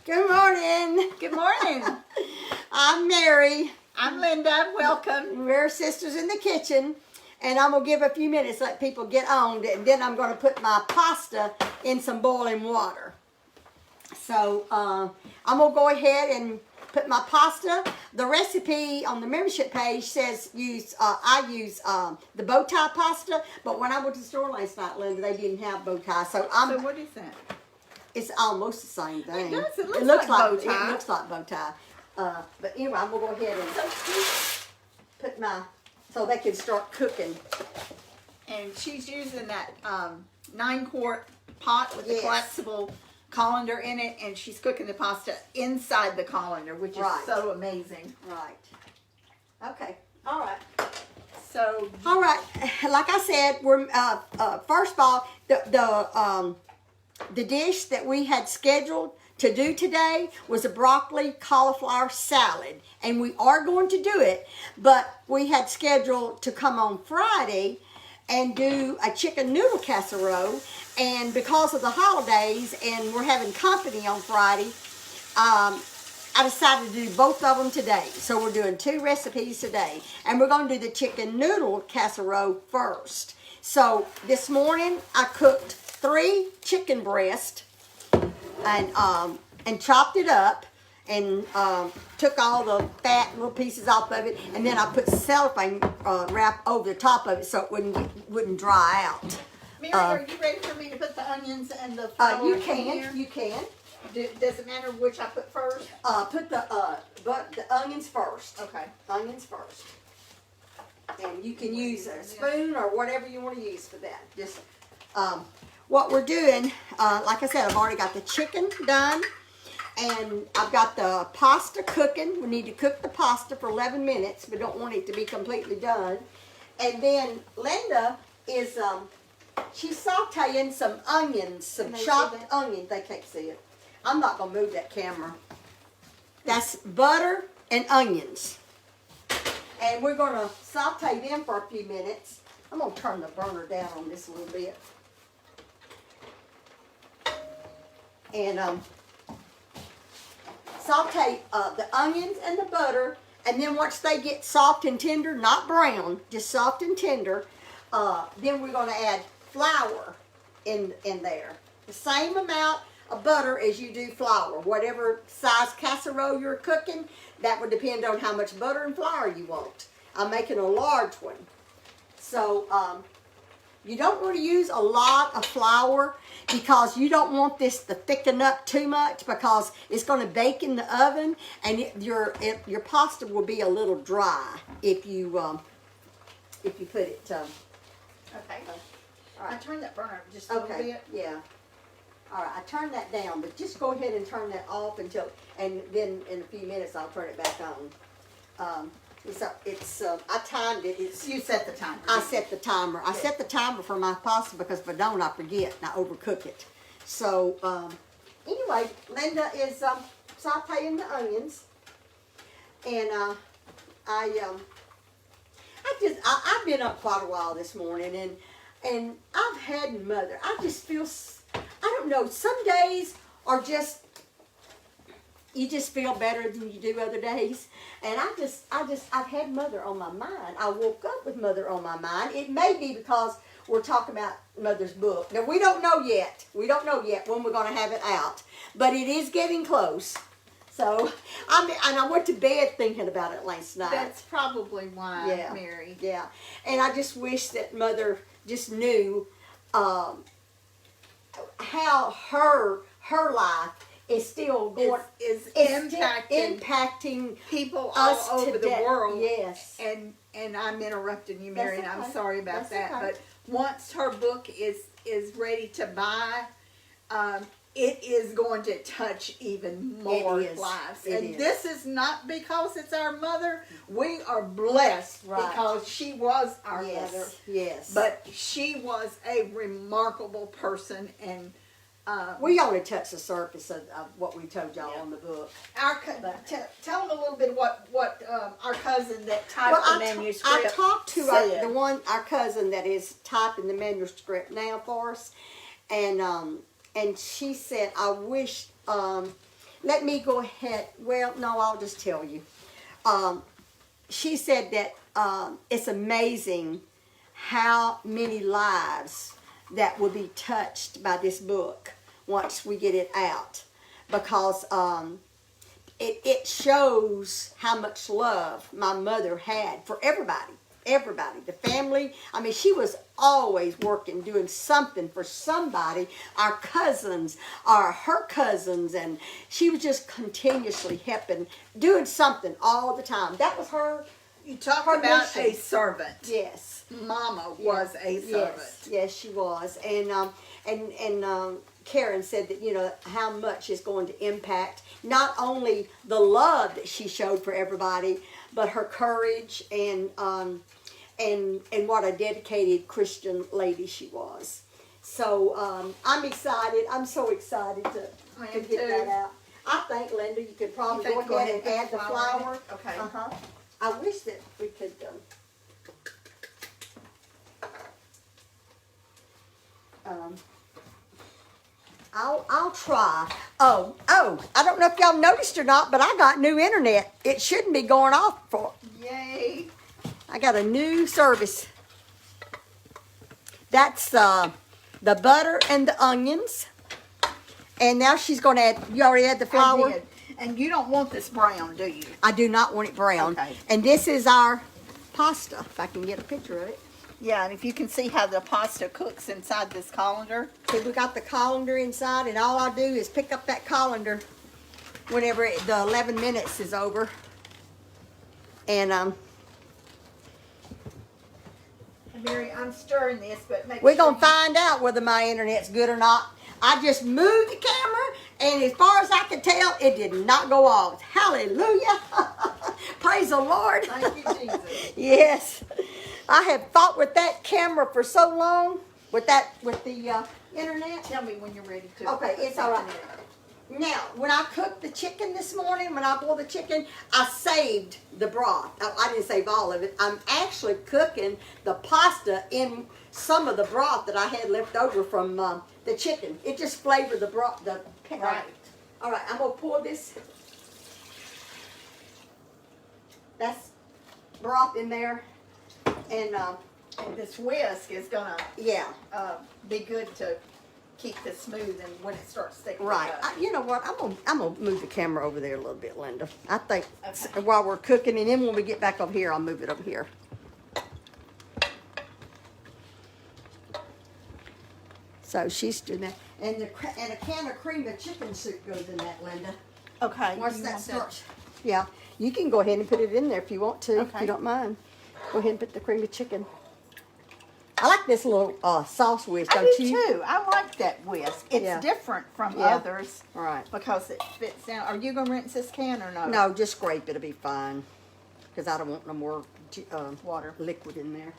Good morning. Good morning. I'm Mary. I'm Linda. Welcome. We're sisters in the kitchen, and I'm going to give a few minutes, let people get on, and then I'm going to put my pasta in some boiling water. So I'm going to go ahead and put my pasta. The recipe on the membership page says I use the bow tie pasta, but when I went to the store last night, Linda, they didn't have bow tie. So what is that? It's almost the same thing. It does. It looks like bow tie. It looks like bow tie. But anyway, I'm going to go ahead and put my, so they can start cooking. And she's using that 9-quart pot with the collapsible colander in it, and she's cooking the pasta inside the colander, which is so amazing. Right. Okay. All right. So. All right. Like I said, we're first of all, the dish that we had scheduled to do today was a broccoli cauliflower salad, and we are going to do it, but we had scheduled to come on Friday and do a chicken noodle casserole, and because of the holidays and we're having company on Friday, I decided to do both of them today. So we're doing 2 recipes today, and we're going to do the chicken noodle casserole first. So this morning I cooked 3 chicken breasts and chopped it up and took all the fat little pieces off of it, and then I put cellophane wrap over the top of it so it wouldn't dry out. Mary, are you ready for me to put the onions and the flour You in can. here? You can. Does it matter which I put first? Put the onions first. Okay. Onions first. And you can use a spoon or whatever you want to use for that. Just what we're doing, like I said, I've already got the chicken done, and I've got the pasta cooking. We need to cook the pasta for 11 minutes. We don't want it to be completely done. And then Linda is, she's sauteing some onions, some chopped onions. They can't see it. I'm not going to move that camera. That's butter and onions. And we're going to saute them for a few minutes. I'm going to turn the burner down on this a little bit. And saute the onions and the butter, and then once they get soft and tender, not brown, just soft and tender, then we're going to add flour in there. The same amount of butter as you do flour. Whatever size casserole you're cooking, that would depend on how much butter and flour you want. I'm making a large one. So you don't want to use a lot of flour because you don't want this to thicken up too much, because it's going to bake in the oven, and your pasta will be a little dry if you put it. Okay. All right. I turned that burner up just a little bit. Yeah. All right. I turned that down, but just go ahead and turn that off and then in a few minutes I'll turn it back on. I timed it. You set the timer. I set the timer. I set the timer for my pasta because if I don't, I forget and I overcook it. So anyway, Linda is sauteing the onions, and I've been up quite a while this morning, and I've had Mother. I just feel, I don't know. Some days are just, you just feel better than you do other days. And I've had Mother on my mind. I woke up with Mother on my mind. It may be because we're talking about Mother's book. Now, we don't know yet. We don't know yet when we're going to have it out. But it is getting close. So, and I went to bed thinking about it last night. That's probably why, Mary. Yeah. And I just wish that Mother just knew how her life is still going, is impacting people all over the world. Yes. And I'm interrupting you, Mary, and I'm sorry about that. Okay. But once her book is ready to buy, it is going to touch even more lives. This is not because it's our mother. We are blessed because she was our mother. Yes. But she was a remarkable person, and we only touched the surface of what we told y'all on the book. Tell them a little bit what our cousin that typed the manuscript I talked to said. our cousin that is typing the manuscript now for us, and she said, I wish, let me go ahead. Well, no, I'll just tell you. She said that it's amazing how many lives that will be touched by this book once we get it out, because it shows how much love my mother had for everybody, the family. I mean, she was always working, doing something for somebody, our cousins, her cousins, and she was just continuously helping, doing something all the time. That was her. You talk her about mission. a servant. Yes. Mama was a servant. Yes, she was. And Karen said that, you know, how much is going to impact not only the love that she showed for everybody, but her courage and what a dedicated Christian lady she was. So I'm excited. I'm so excited to get that out. I think, Linda, you could probably go ahead and add the flour. Okay. I wish that we could. I'll try. Oh, I don't know if y'all noticed or not, but I got new internet. It shouldn't be going off for. Yay. I got a new service. That's the butter and the onions. And now she's going to add, you already had the flour? I did. And you don't want this brown, do you? I do not want it brown. Okay. And this is our pasta, if I can get a picture of it. Yeah, and if you can see how the pasta cooks inside this colander. See, we got the colander inside, and all I do is pick up that colander whenever the 11 minutes is over. And Mary, I'm stirring this, but make we're sure going to find out whether my internet's good or not. I just moved the camera, and as far as I could tell, it did not go off. Hallelujah. Praise the Lord. Thank you, Jesus. Yes. I have fought with that camera for so long, with the internet. Tell me when you're ready to. Okay, it's all right. Now, when I cooked the chicken this morning, when I boiled the chicken, I saved the broth. I didn't save all of it. I'm actually cooking the pasta in some of the broth that I had left over from the chicken. It just flavored the broth. Right. All right, I'm going to pour this. That's broth in there. And this whisk is going to yeah. Be good to keep this smooth and when it starts sticking. Right. You know what? I'm gonna move the camera over there a little bit, Linda. I think while we're cooking, and then when we get back over here, I'll move it over here. So she's doing that, and a can of cream of chicken soup goes in that, Linda. Okay. Once that starts, yeah, you can go ahead and put it in there if you want to, if you don't mind. Go ahead and put the cream of chicken. I like this little sauce whisk, don't you? I do too. I like that whisk. It's different from others. Right. Because it fits down. Are you going to rinse this can or no? No, just scrape it. It'll be fine. Because I don't want no more water liquid in there.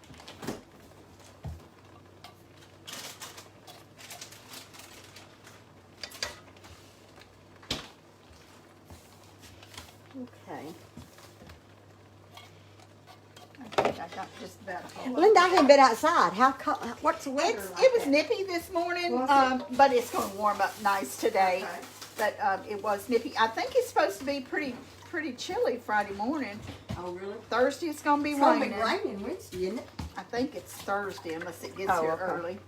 Okay. I got just about Linda, I haven't been outside. What's the weather like? It was nippy this morning, but it's going to warm up nice today. Okay. But it was nippy. I think it's supposed to be pretty chilly Friday morning. Oh, really? Thursday it's going to be raining. raining. It's going to be raining Wednesday, isn't it? I think it's Thursday unless it gets here early.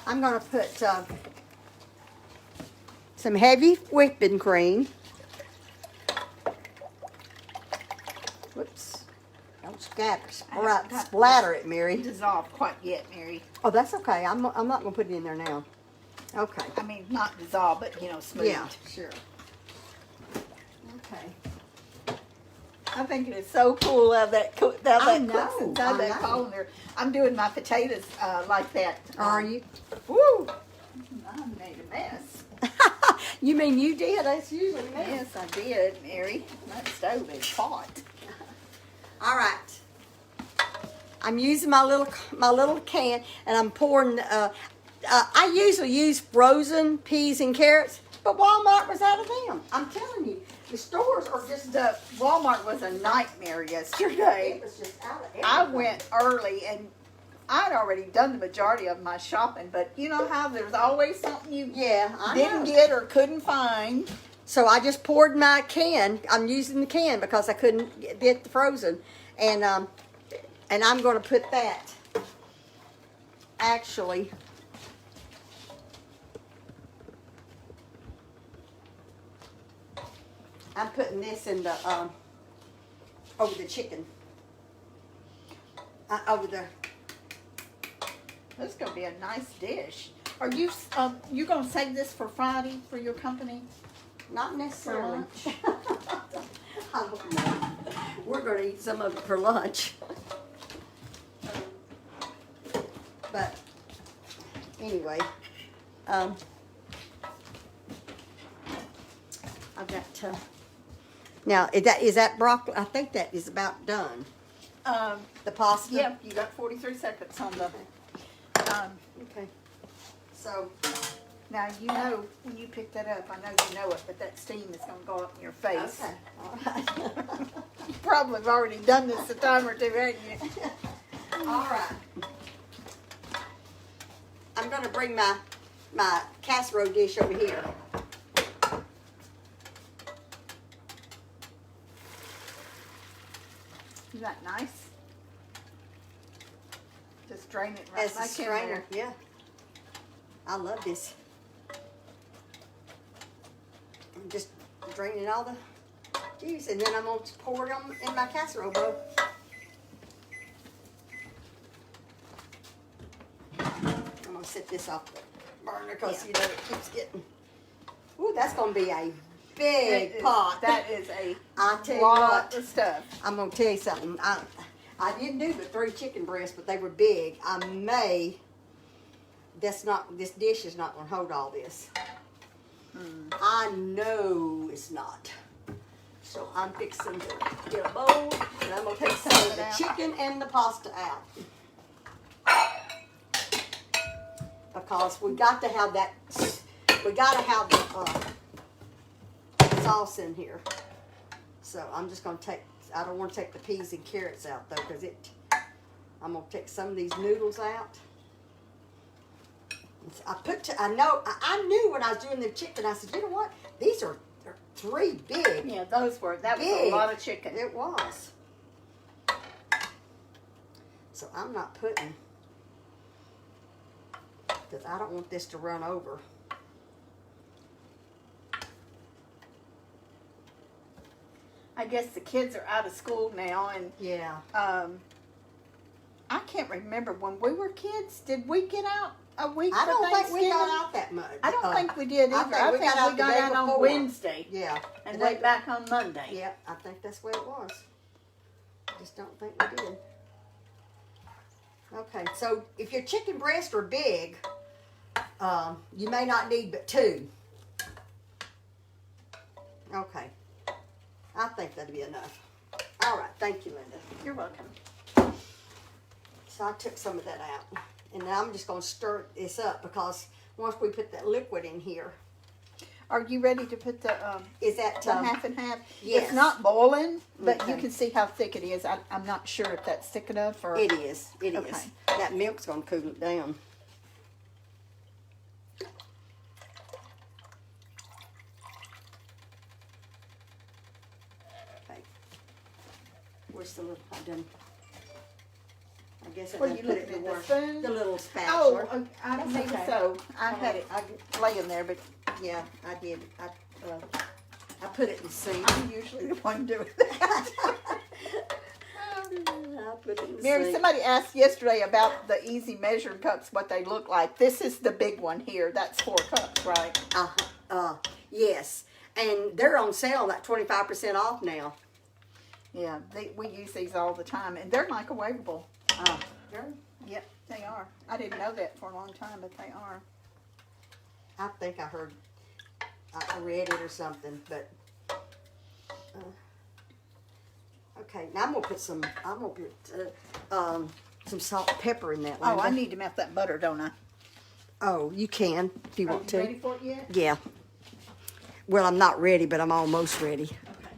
I'm going to put some heavy whipping cream. Whoops. Don't splatter it, Mary. Dissolved quite yet, Mary. Oh, that's okay. I'm not going to put it in there now. Okay. I mean, not dissolved, but, smooth. Yeah, sure. Okay. I think it is so cool how that cooks inside that colander. I'm doing my potatoes like that. Are you? Woo! I made a mess. You mean you did? That's usually me. Yes, I did, Mary. That stove is hot. All right. I'm using my little can, and I'm pouring. I usually use frozen peas and carrots, But Walmart was out of them. I'm telling you, the stores are just. The Walmart was a nightmare yesterday. It was just out of everything. I went early and I'd already done the majority of my shopping, but you know how there's always something you didn't get or couldn't find. So I just poured my can. I'm using the can because I couldn't get the frozen, and I'm going to put that. Actually, I'm putting this in the over the chicken. Over the. This is gonna be a nice dish. Are you you gonna save this for Friday for your company? Not necessarily. For I don't know. We're going to eat some of it for lunch. But anyway, I've got to. Now, is that broccoli? I think that is about done. The pasta. Yep, you got 43 seconds on the. Okay. So. Now, you know, when you pick that up, I know you know it, but that steam is going to go up in your face. Okay. All right. You probably have already done this a time or two, haven't you? All right. I'm going to bring my casserole dish over here. Isn't that nice? Just drain it right As a back in strainer, there. yeah. I love this. I'm just draining all the juice, and then I'm going to pour it in my casserole bowl. I'm going to set this off the burner because, you know, it keeps getting... Ooh, that's going to be a big pot. That is a I'll tell you lot what, of stuff. I'm going to tell you something. I didn't do but 3 chicken breasts, but they were big. This dish is not going to hold all this. I know it's not. So I'm fixing to get a bowl, and I'm going to take some of the chicken and the pasta out. Because we got to have that, we got to have the sauce in here. So I'm just going to take, I don't want to take the peas and carrots out though, because I'm going to take some of these noodles out. I knew when I was doing the chicken, I said, you know what? These are 3 big. Yeah, that was a lot of chicken. It was. So I'm not putting, because I don't want this to run over. I guess the kids are out of school now, and Yeah. I can't remember when we were kids. Did we get out a week I for don't think Thanksgiving? we got out that much. I don't think we did either. I think we got out the day on before. Wednesday Yeah. and went back on Monday. Yeah, I think that's where it was. Just don't think we did. Okay, so if your chicken breasts are big, you may not need but 2. Okay. I think that'll be enough. All right, thank you, Linda. You're welcome. So I took some of that out. And now I'm just going to stir this up because once we put that liquid in here. Are you ready to put the Is that half and half? Yes. It's not boiling, but Okay. you can see how thick it is. I'm not sure if that's thick enough or. It is. It is. Okay. That milk's going to cool it down. Okay. Where's the little? I guess I Were done you put looking it in at the the spoon? The little spatula. Oh, I That's maybe okay. so. I had it I laying there, but Yeah, I did. I put it in the sink. I'm usually the one doing that. I put it in the Mary, sink. somebody asked yesterday about the easy measuring cups, what they look like. This is the big one here. That's 4 cups, right? Yes, and they're on sale, like 25% off now. Yeah, we use these all the time, and they're microwavable. Yep, they are. I didn't know that for a long time, but they are. I think I read it or something, but okay. Now I'm gonna put some salt and pepper in that. Oh, Linda. I need to melt that butter, don't I? Oh, you can if you Are want you to. ready for it yet? Yeah. well, I'm not ready, but I'm almost ready. Okay.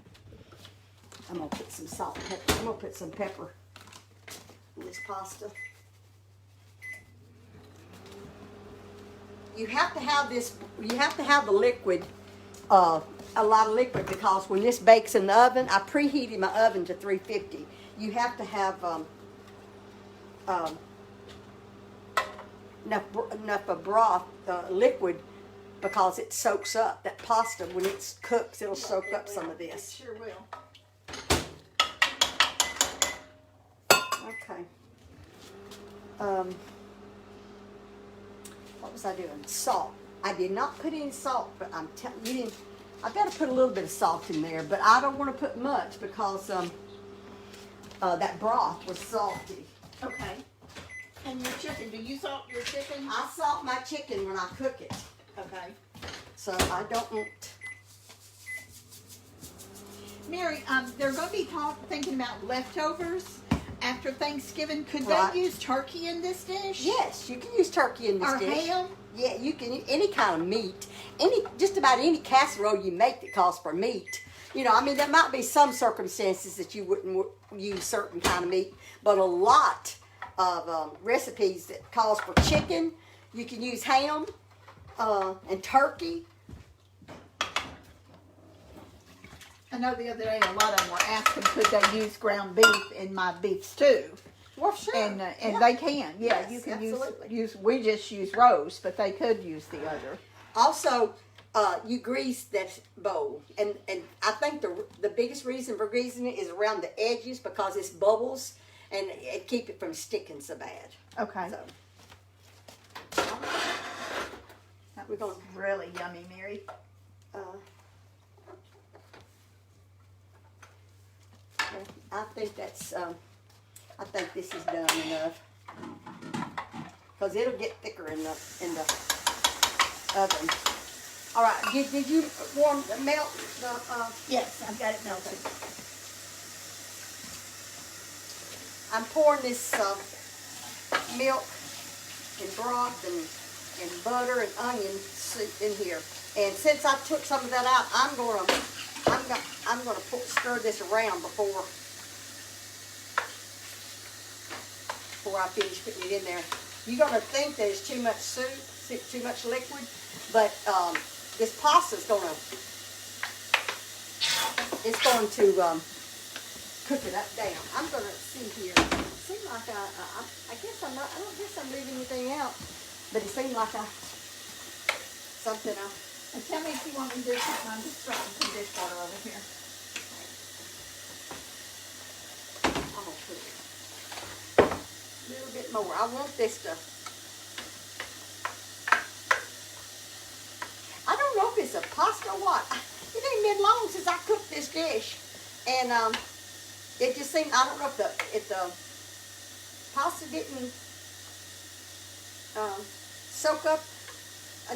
I'm gonna put some salt and pepper. I'm gonna put some pepper in this pasta. You have to have this, you have to have the liquid, a lot of liquid, because when this bakes in the oven, I preheated my oven to 350. You have to have enough of broth, liquid, because it soaks up that pasta. When it cooks, it'll soak up some of this. It sure will. Okay. What was I doing? Salt. I did not put any salt, but I'm telling you, I better put a little bit of salt in there, but I don't want to put much because that broth was salty. Okay. And your chicken, do you salt your chicken? I salt my chicken when I cook it. Okay. So I don't want... Mary, they're going to be thinking about leftovers after Thanksgiving. Could Right. they use turkey in this dish? Yes, you can use turkey in this or dish. ham? Yeah, you can, any kind of meat. Just about any casserole you make that calls for meat. You know, I mean, there might be some circumstances that you wouldn't use certain kind of meat, but a lot of recipes that calls for chicken, you can use ham and turkey. I know the other day a lot of them were asking could they use ground beef in my beef stew. Well, sure. And Yeah. they can. Yeah, Yes, you can absolutely. use. We just use roast, but they could use the other. Also, you grease that bowl, and I think the biggest reason for greasing it is around the edges because it's bubbles, and it keep it from sticking so bad. Okay. So That we're was gonna- really yummy, Mary. I think that's I think this is done enough because it'll get thicker in the oven. All right, did you melt the? Yes, I've got it melted. I'm pouring this milk and broth and butter and onion soup in here. And since I took some of that out, I'm gonna stir this around before I finish putting it in there. You're gonna think that it's too much soup, too much liquid, but this pasta's going to cook it up down. I'm going to see here. It seems like I guess I'm not, I don't guess I'm leaving anything out, but it seems like something else. And tell me if you want me to do something. I'm just throwing some dishwater over here. I'm going to put a little bit more. I want this to, I don't know if it's a pasta or what. It ain't been long since I cooked this dish. And it just seemed, I don't know if the pasta didn't soak up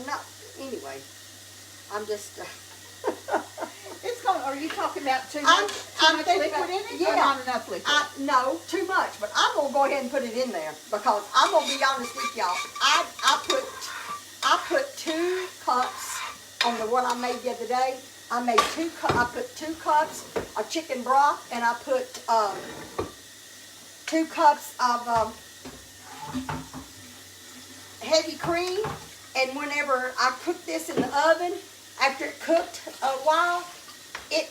enough. Anyway, I'm just... It's going. Are you talking about too much liquid in it? Yeah. Or not enough liquid? No, too much. But I'm going to go ahead and put it in there because I'm going to be honest with y'all. I put 2 cups on the one I made the other day. I put 2 cups of chicken broth, and I put 2 cups of heavy cream. And whenever I cooked this in the oven, after it cooked a while, it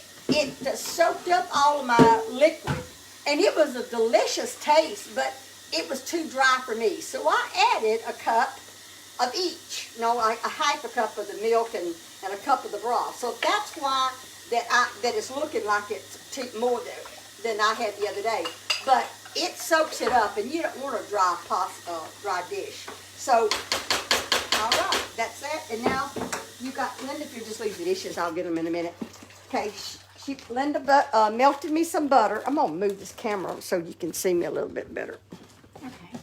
soaked up all of my liquid. And it was a delicious taste, but it was too dry for me. So I added a cup of each. No, a half a cup of the milk and a cup of the broth. So that's why that it's looking like it's more than I had the other day. But it soaks it up, and you don't want a dry dish. So, all right, that's that. And now you got Linda. If you just leave the dishes, I'll get them in a minute. Okay, Linda melted me some butter. I'm gonna move this camera so you can see me a little bit better. Okay.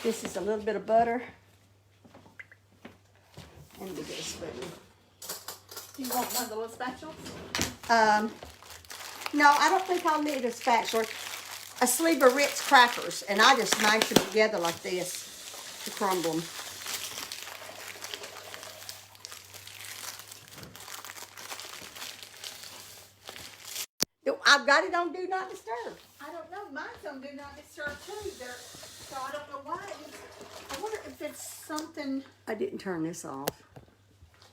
This is a little bit of butter. And we get a spoon. Do you want one of the little spatulas? No, I don't think I'll need a spatula. A sleeve of Ritz crackers, and I just mash them together like this to crumble them. I've got it on Do Not Disturb. I don't know. Mine's on Do Not Disturb too. So I don't know why. I wonder if it's something I didn't turn this off.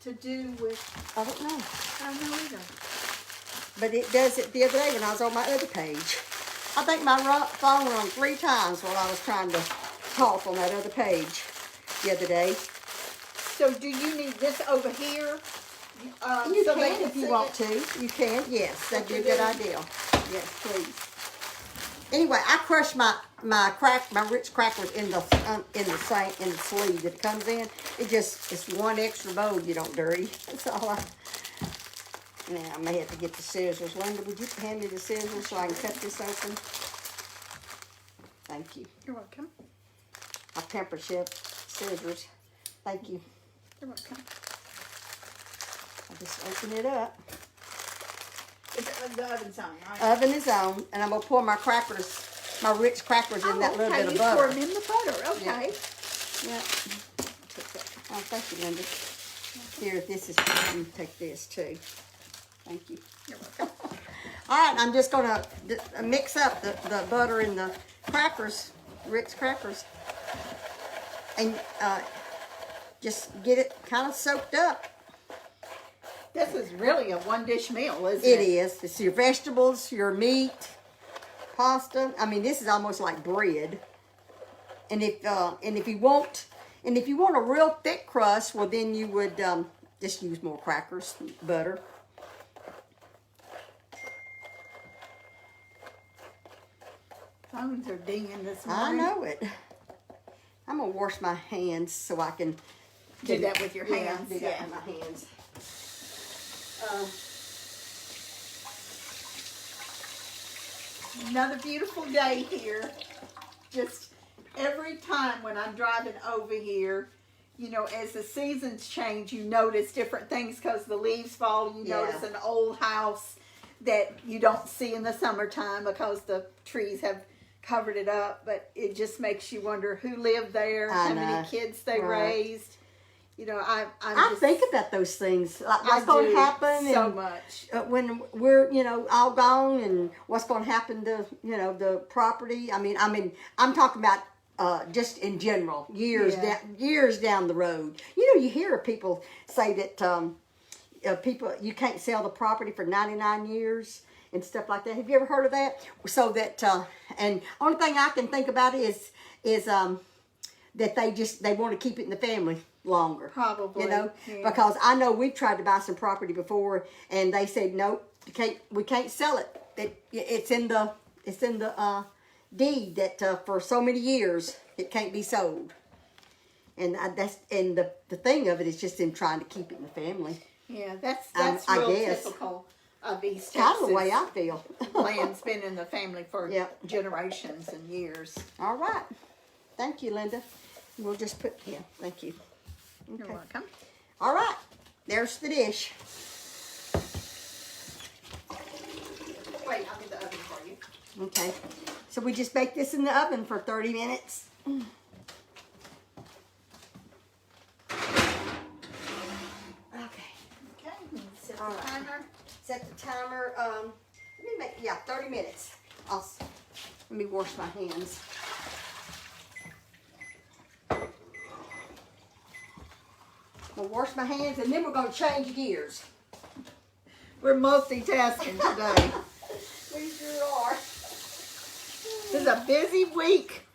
to do with. I don't know. I don't know either. But it does it the other day when I was on my other page. I think my phone rang 3 times while I was trying to talk on that other page the other day. So do you need this over here? You so can if you want to. You can. Yes, that'd be a good idea. Yes, please. Anyway, I crushed my Ritz crackers in the sleeve that it comes in. It's one extra bowl you don't dirty. That's all I. Now I may have to get the scissors. Linda, would you hand me the scissors so I can cut this open? Thank you. You're welcome. My pamper chef scissors. Thank you. You're welcome. I'll just open it up. The oven's on, right? Oven is on, and I'm gonna pour my Ritz crackers in that little bit of butter. Pour them in the butter. Okay. Yeah. Oh, thank you, Linda. Here, this is you take this too. Thank you. You're welcome. All right, I'm just gonna mix up the butter and the crackers, Ritz crackers, and just get it kind of soaked up. This is really a one-dish meal, isn't it? It is. It's your vegetables, your meat, pasta. I mean, this is almost like bread. And if you want a real thick crust, well, then you would just use more crackers, butter. Phones are dinging this morning. I know it. I'm gonna wash my hands so I can do that with your hands. Do that with my hands. Another beautiful day here. Just every time when I'm driving over here, you know, as the seasons change, you notice different things because the leaves fall. You notice an old house that you don't see in the summertime because the trees have covered it up. But it just makes you wonder who lived there, how many kids they raised. You know, I think about those things. Like what's going to happen so much when we're, you know, all gone, and what's going to happen to, you know, the property. I mean, I'm talking about just in general, years down the road. You know, you hear people say that people, you can't sell the property for 99 years and stuff like that. Have you ever heard of that? So that and only thing I can think about is that they want to keep it in the family longer. Probably. You know, because I know we've tried to buy some property before, and they said nope, we can't sell it. It's in the deed that for so many years it can't be sold. And the thing of it is just them trying to keep it in the family. Yeah, that's real typical of East Texas. Kind of the way I feel. Land's been in the family for generations and years. All right. Thank you, Linda. We'll just put, thank you. Okay. You're welcome. All right. There's the dish. Wait, I'll get the oven for you. Okay. So we just bake this in the oven for 30 minutes. Okay. Set the timer. Set the timer. 30 minutes. Let me wash my hands. I'll wash my hands, and then we're going to change gears. We're multitasking today. We sure are. This is a busy week.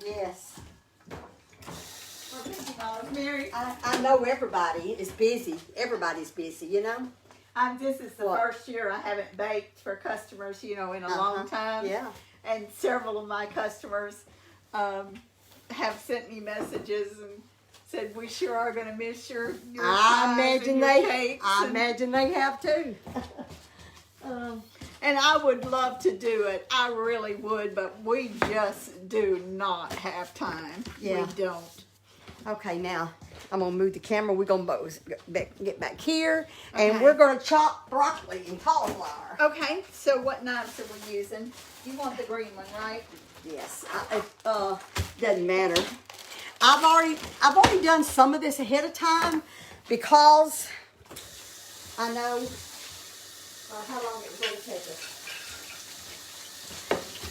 Yes. We're busy, Mary. I know everybody is busy. Everybody's busy, you know. This is the first year I haven't baked for customers, you know, in a long time. Yeah. And several of my customers have sent me messages and said, we sure are going to miss your pies and your cakes. I imagine they have too. And I would love to do it. I really would, but we just do not have time. Yeah. We don't. Okay, now I'm going to move the camera. We're going to get back here, and we're going to chop broccoli and cauliflower. Okay, so what knives are we using? You want the green one, right? Yes. It doesn't matter. I've already done some of this ahead of time because I know how long it was going to take us.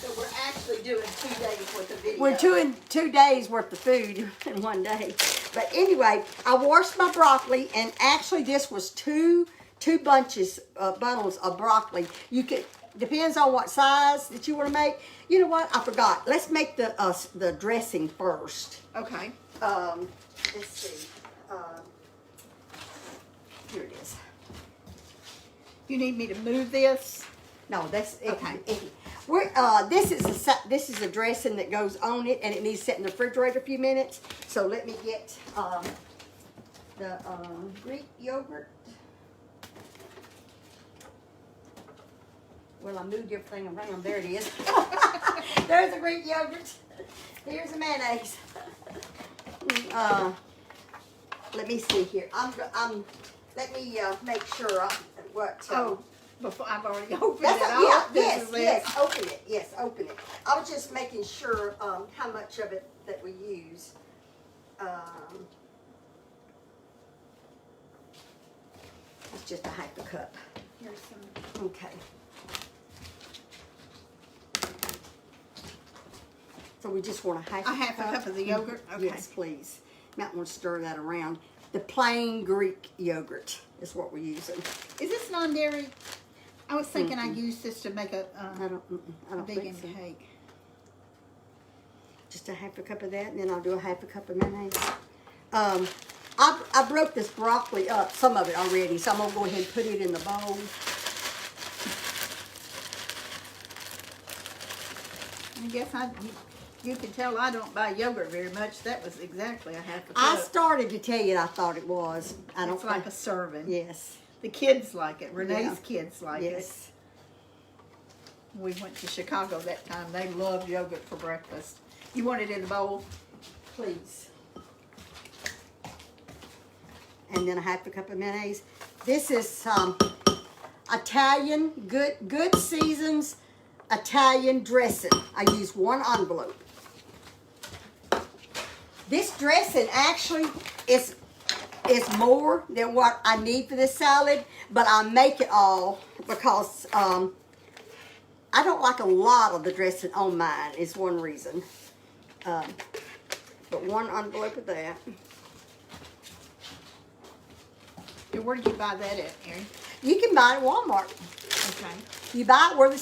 So we're actually doing 2 days worth of video. We're doing 2 days worth of food in one day. But anyway, I washed my broccoli, and actually this was two bundles of broccoli. You could, depends on what size that you want to make. You know what? I forgot. Let's make the dressing first. Okay. Let's see. Here it is. You need me to move this? No, that's okay. This is a dressing that goes on it, and it needs to sit in the refrigerator a few minutes. So let me get the Greek yogurt. Well, I moved everything around. There it is. There's the Greek yogurt. Here's the mayonnaise. Let me see here. Let me make sure what. Before I've already opened That's it. Yes, open it. Yes, open it. I was just making sure how much of it that we use. It's just a half a cup. Here's some. Okay. So we just want a half a cup of the yogurt? Okay. Yes, please. Might want to stir that around. The plain Greek yogurt is what we're using. Is this non-dairy? I was thinking I used this to make a I don't vegan think so. cake. Just a half a cup of that, and then I'll do a half a cup of mayonnaise. I broke this broccoli up, some of it already, so I'm going to go ahead and put it in the bowl. I guess you can tell I don't buy yogurt very much. That was exactly a half a cup. I started to tell you I thought it was. It's like a serving. Yes. The kids like it. Renee's kids like it. Yes. We went to Chicago that time. They loved yogurt for breakfast. You want it in the bowl? Please. And then a half a cup of mayonnaise. This is Italian, good seasons Italian dressing. I use 1 envelope. This dressing actually is more than what I need for this salad, but I make it all because I don't like a lot of the dressing on mine is one reason. But 1 envelope of that. And where did you buy that at, Erin? You can buy it at Walmart. Okay. You buy it where the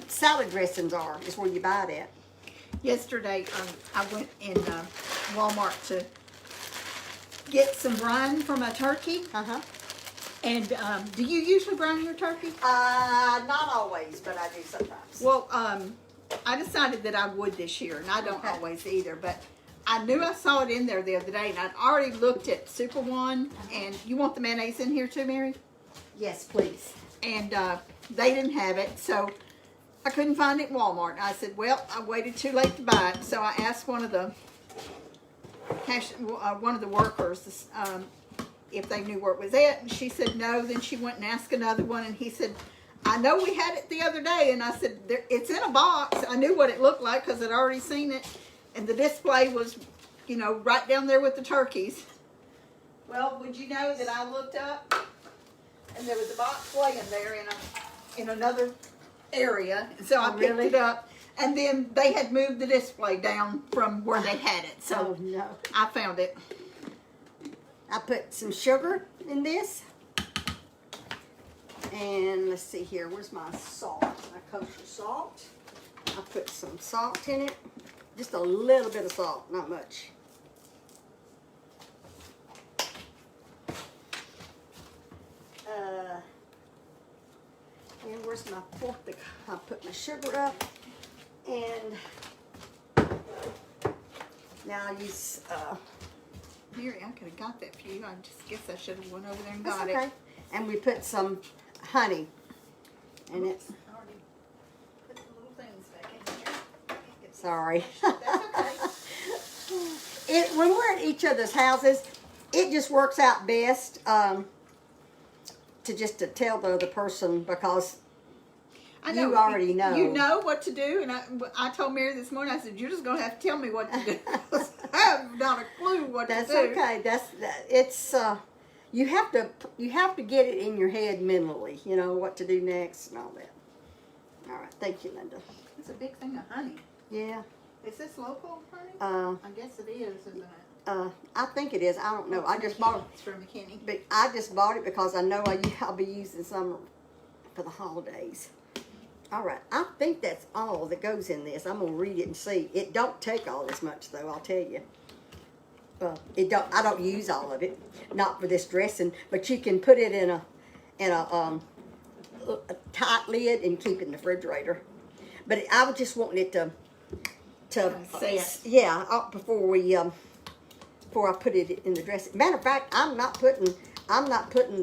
salad dressings are, is where you buy it at. Yesterday, I went in Walmart to get some brine for my turkey. Uh-huh. And do you usually brine your turkey? Not always, but I do sometimes. Well, I decided that I would this year, and I don't always either, but I knew I saw it in there the other day, and I'd already looked at Super One, and you want the mayonnaise in here too, Mary? Yes, please. And they didn't have it, so I couldn't find it in Walmart. I said, well, I waited too late to buy it, so I asked one of the workers if they knew where it was at, and she said no. Then she went and asked another one, and he said, I know we had it the other day, and I said, it's in a box. I knew what it looked like because I'd already seen it, and the display was, you know, right down there with the turkeys. Well, would you know that I looked up, and there was a box laying there in another area, and so I picked it up, and then they had moved the display down from where they had it, so no. I found it. I put some sugar in this. And let's see here, where's my salt? My kosher salt. I put some salt in it. Just a little bit of salt, not much. And where's my fork? I put my sugar up. And now I use Mary, I could have got that for you. I just guess I should have went over there and that's got okay. it. And we put some honey. And it's I already put the little things back in here. sorry. That's okay. When we're at each other's houses, it just works out best to tell the other person because I know. you already know. You know what to do, and I told Mary this morning, I said, you're just going to have to tell me what to do. I have not a clue what to do. That's okay. It's you have to get it in your head mentally, you know, what to do next and all that. All right, thank you, Linda. It's a big thing of honey. Yeah. Is this local honey? I guess it is, isn't it? I think it is. I don't know. I just bought it. It's from McKinney. But I just bought it because I know I'll be using some for the holidays. All right, I think that's all that goes in this. I'm gonna read it and see. It don't take all this much though. I'll tell you. I don't use all of it, not for this dressing. But you can put it in a tight lid and keep it in the refrigerator. But I was just wanting it to before I put it in the dressing. Matter of fact, I'm not putting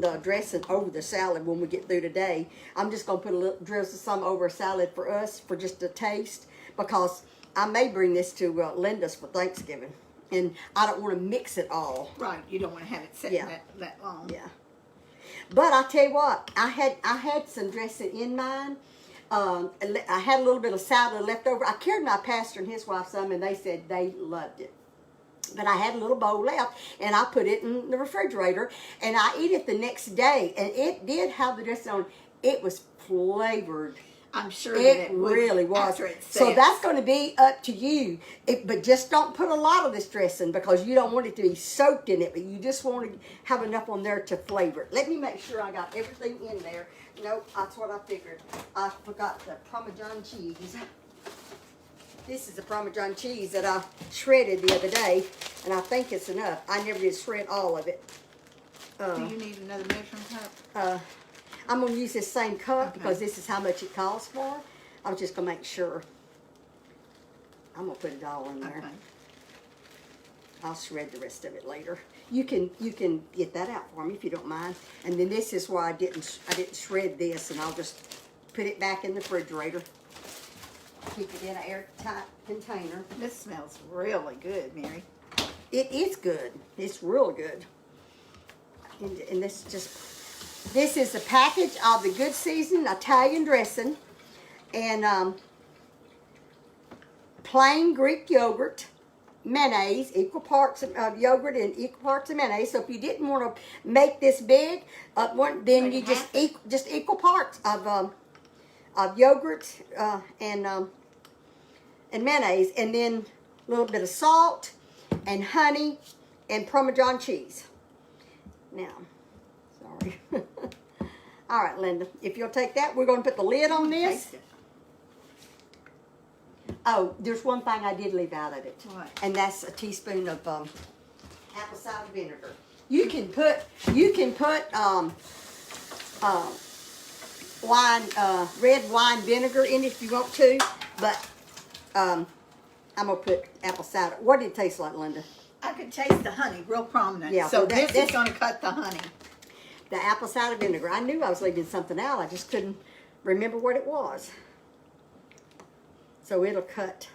the dressing over the salad when we get through today. I'm just gonna put a little drizzle some over a salad for us for just a taste, because I may bring this to Linda's for Thanksgiving, and I don't want to mix it all. Right, you don't want to have it sitting that long. Yeah. But I tell you what, I had some dressing in mine. I had a little bit of salad left over. I carried my pastor and his wife some, and they said they loved it. But I had a little bowl left, and I put it in the refrigerator, and I eat it the next day, and it did have the dressing on. It was flavored. I'm sure it really was. So that's going to be up to you. But just don't put a lot of this dressing, because you don't want it to be soaked in it, but you just want to have enough on there to flavor it. Let me make sure I got everything in there. Nope, that's what I figured. I forgot the Parmesan cheese. This is the Parmesan cheese that I shredded the other day, and I think it's enough. I never did shred all of it. Do you need another measuring cup? I'm going to use this same cup because this is how much it calls for. I was just going to make sure. I'm going to put it all in there. Okay. I'll shred the rest of it later. You can get that out for me if you don't mind. And then this is why I didn't shred this, and I'll just put it back in the refrigerator. Keep it in an airtight container. This smells really good, Mary. It is good. It's real good. And this is a package of the Good Season Italian dressing, and plain Greek yogurt, mayonnaise, equal parts of yogurt and equal parts of mayonnaise. So if you didn't want to make this big, then you just equal parts of yogurt and mayonnaise, and then a little bit of salt and honey and Parmesan cheese. Now, sorry. All right, Linda, if you'll take that, we're going to put the lid on this. Oh, there's one thing I did leave out of it. What? And that's a teaspoon of apple cider vinegar. You can put red wine vinegar in it if you want to, but I'm gonna put apple cider. What did it taste like, Linda? I could taste the honey real prominent. Yeah, so this is gonna cut the honey. The apple cider vinegar. I knew I was leaving something out. I just couldn't remember what it was. So it'll cut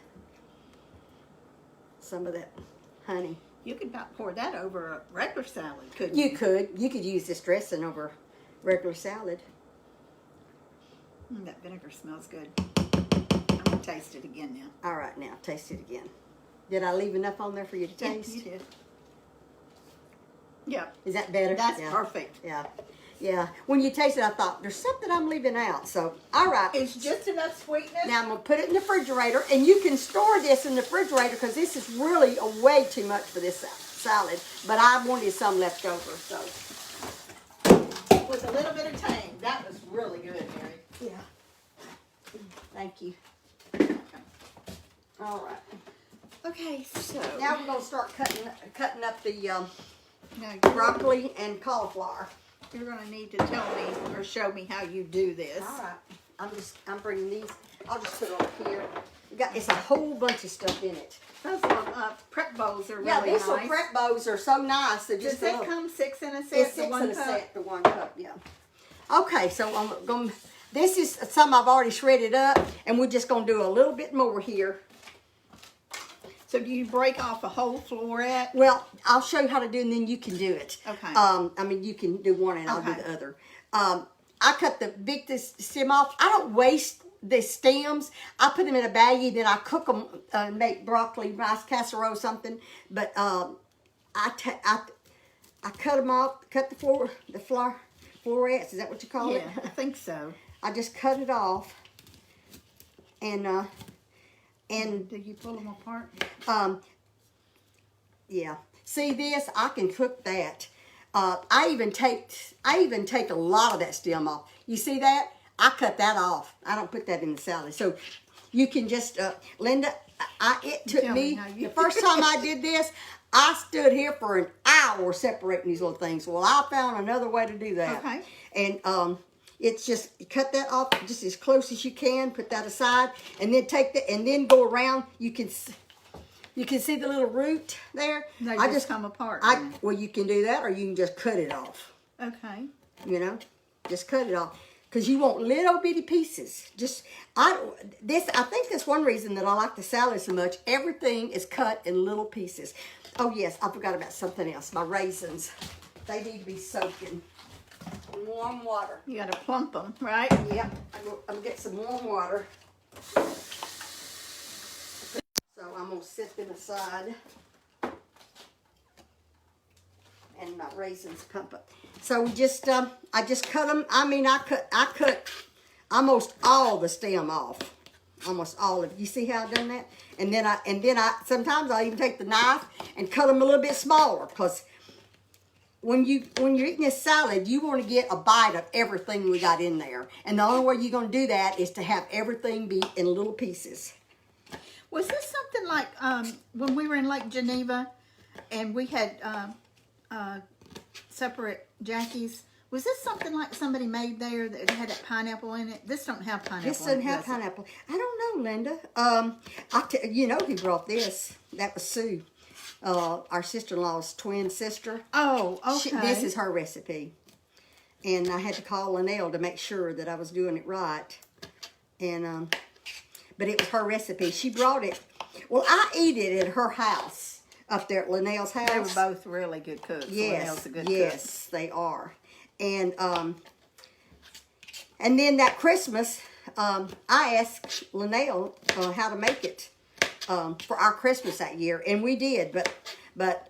some of that honey. You could about pour that over a regular salad, couldn't you? You could. You could use this dressing over regular salad. That vinegar smells good. I'm going to taste it again now. All right, now taste it again. Did I leave enough on there for you to taste? Yeah, you did. Yeah. Is that better? That's perfect. Yeah. Yeah. When you taste it, I thought, there's something I'm leaving out. So, all right. It's just enough sweetness. Now, I'm going to put it in the refrigerator. And you can store this in the refrigerator because this is really way too much for this salad. But I wanted some left over, so. With a little bit of tang. That was really good, Mary. Yeah. Thank you. All right. Okay, so. Now we're going to start cutting up the broccoli and cauliflower. You're going to need to tell me or show me how you do this. All right. I'm bringing these. I'll just put it over here. It's a whole bunch of stuff in it. Those little prep bowls are really nice. Yeah, these little prep bowls are so nice. Does that come 6 in a set? It's 6 in a set, the 1 cup, yeah. Okay, so I'm going to, this is some I've already shredded up, and we're just going to do a little bit more here. So do you break off a whole floret? Well, I'll show you how to do it, and then you can do it. Okay. I mean, you can do one, and I'll do the other. I cut the big stem off. I don't waste the stems. I put them in a baggie, then I cook them, make broccoli, rice casserole, something. But I cut them off, cut the florets. Is that what you call it? Yeah, I think so. I just cut it off, and Did you pull them apart? Yeah. See this? I can cook that. I even take a lot of that stem off. You see that? I cut that off. I don't put that in the salad. So you can just, Linda, it took me, the first time I did this, I stood here for an hour separating these little things. Well, I found another way to do that. Okay. And it's just, cut that off just as close as you can, put that aside, and then take that, and then go around. You can see the little root there. They just come apart. Well, you can do that, or you can just cut it off. Okay. You know, just cut it off, because you want little bitty pieces. I think that's one reason that I like the salad so much. Everything is cut in little pieces. Oh yes, I forgot about something else. My raisins, they need to be soaked in warm water. You got to plump them, right? Yep. I'm gonna get some warm water. So I'm gonna set them aside. And my raisins pump up. So we just, I just cut them. I mean, I cut almost all the stem off. Almost all of it. You see how I done that? And then I sometimes I even take the knife and cut them a little bit smaller, because when you're eating this salad, you want to get a bite of everything we got in there. And the only way you're going to do that is to have everything be in little pieces. Was this something like when we were in Lake Geneva and we had separate Jackies? Was this something like somebody made there that had a pineapple in it? This don't have pineapple. This doesn't have pineapple. I don't know, Linda. You know who brought this? That was Sue, our sister-in-law's twin sister. Oh, okay. This is her recipe. And I had to call Linnell to make sure that I was doing it right. And but it was her recipe. She brought it. Well, I eat it at her house, up there at Linnell's house. They were both really good cooks. Yes, Linnell's a good yes, they are. And then that Christmas, I asked Linnell how to make it for our Christmas that year, and we did. But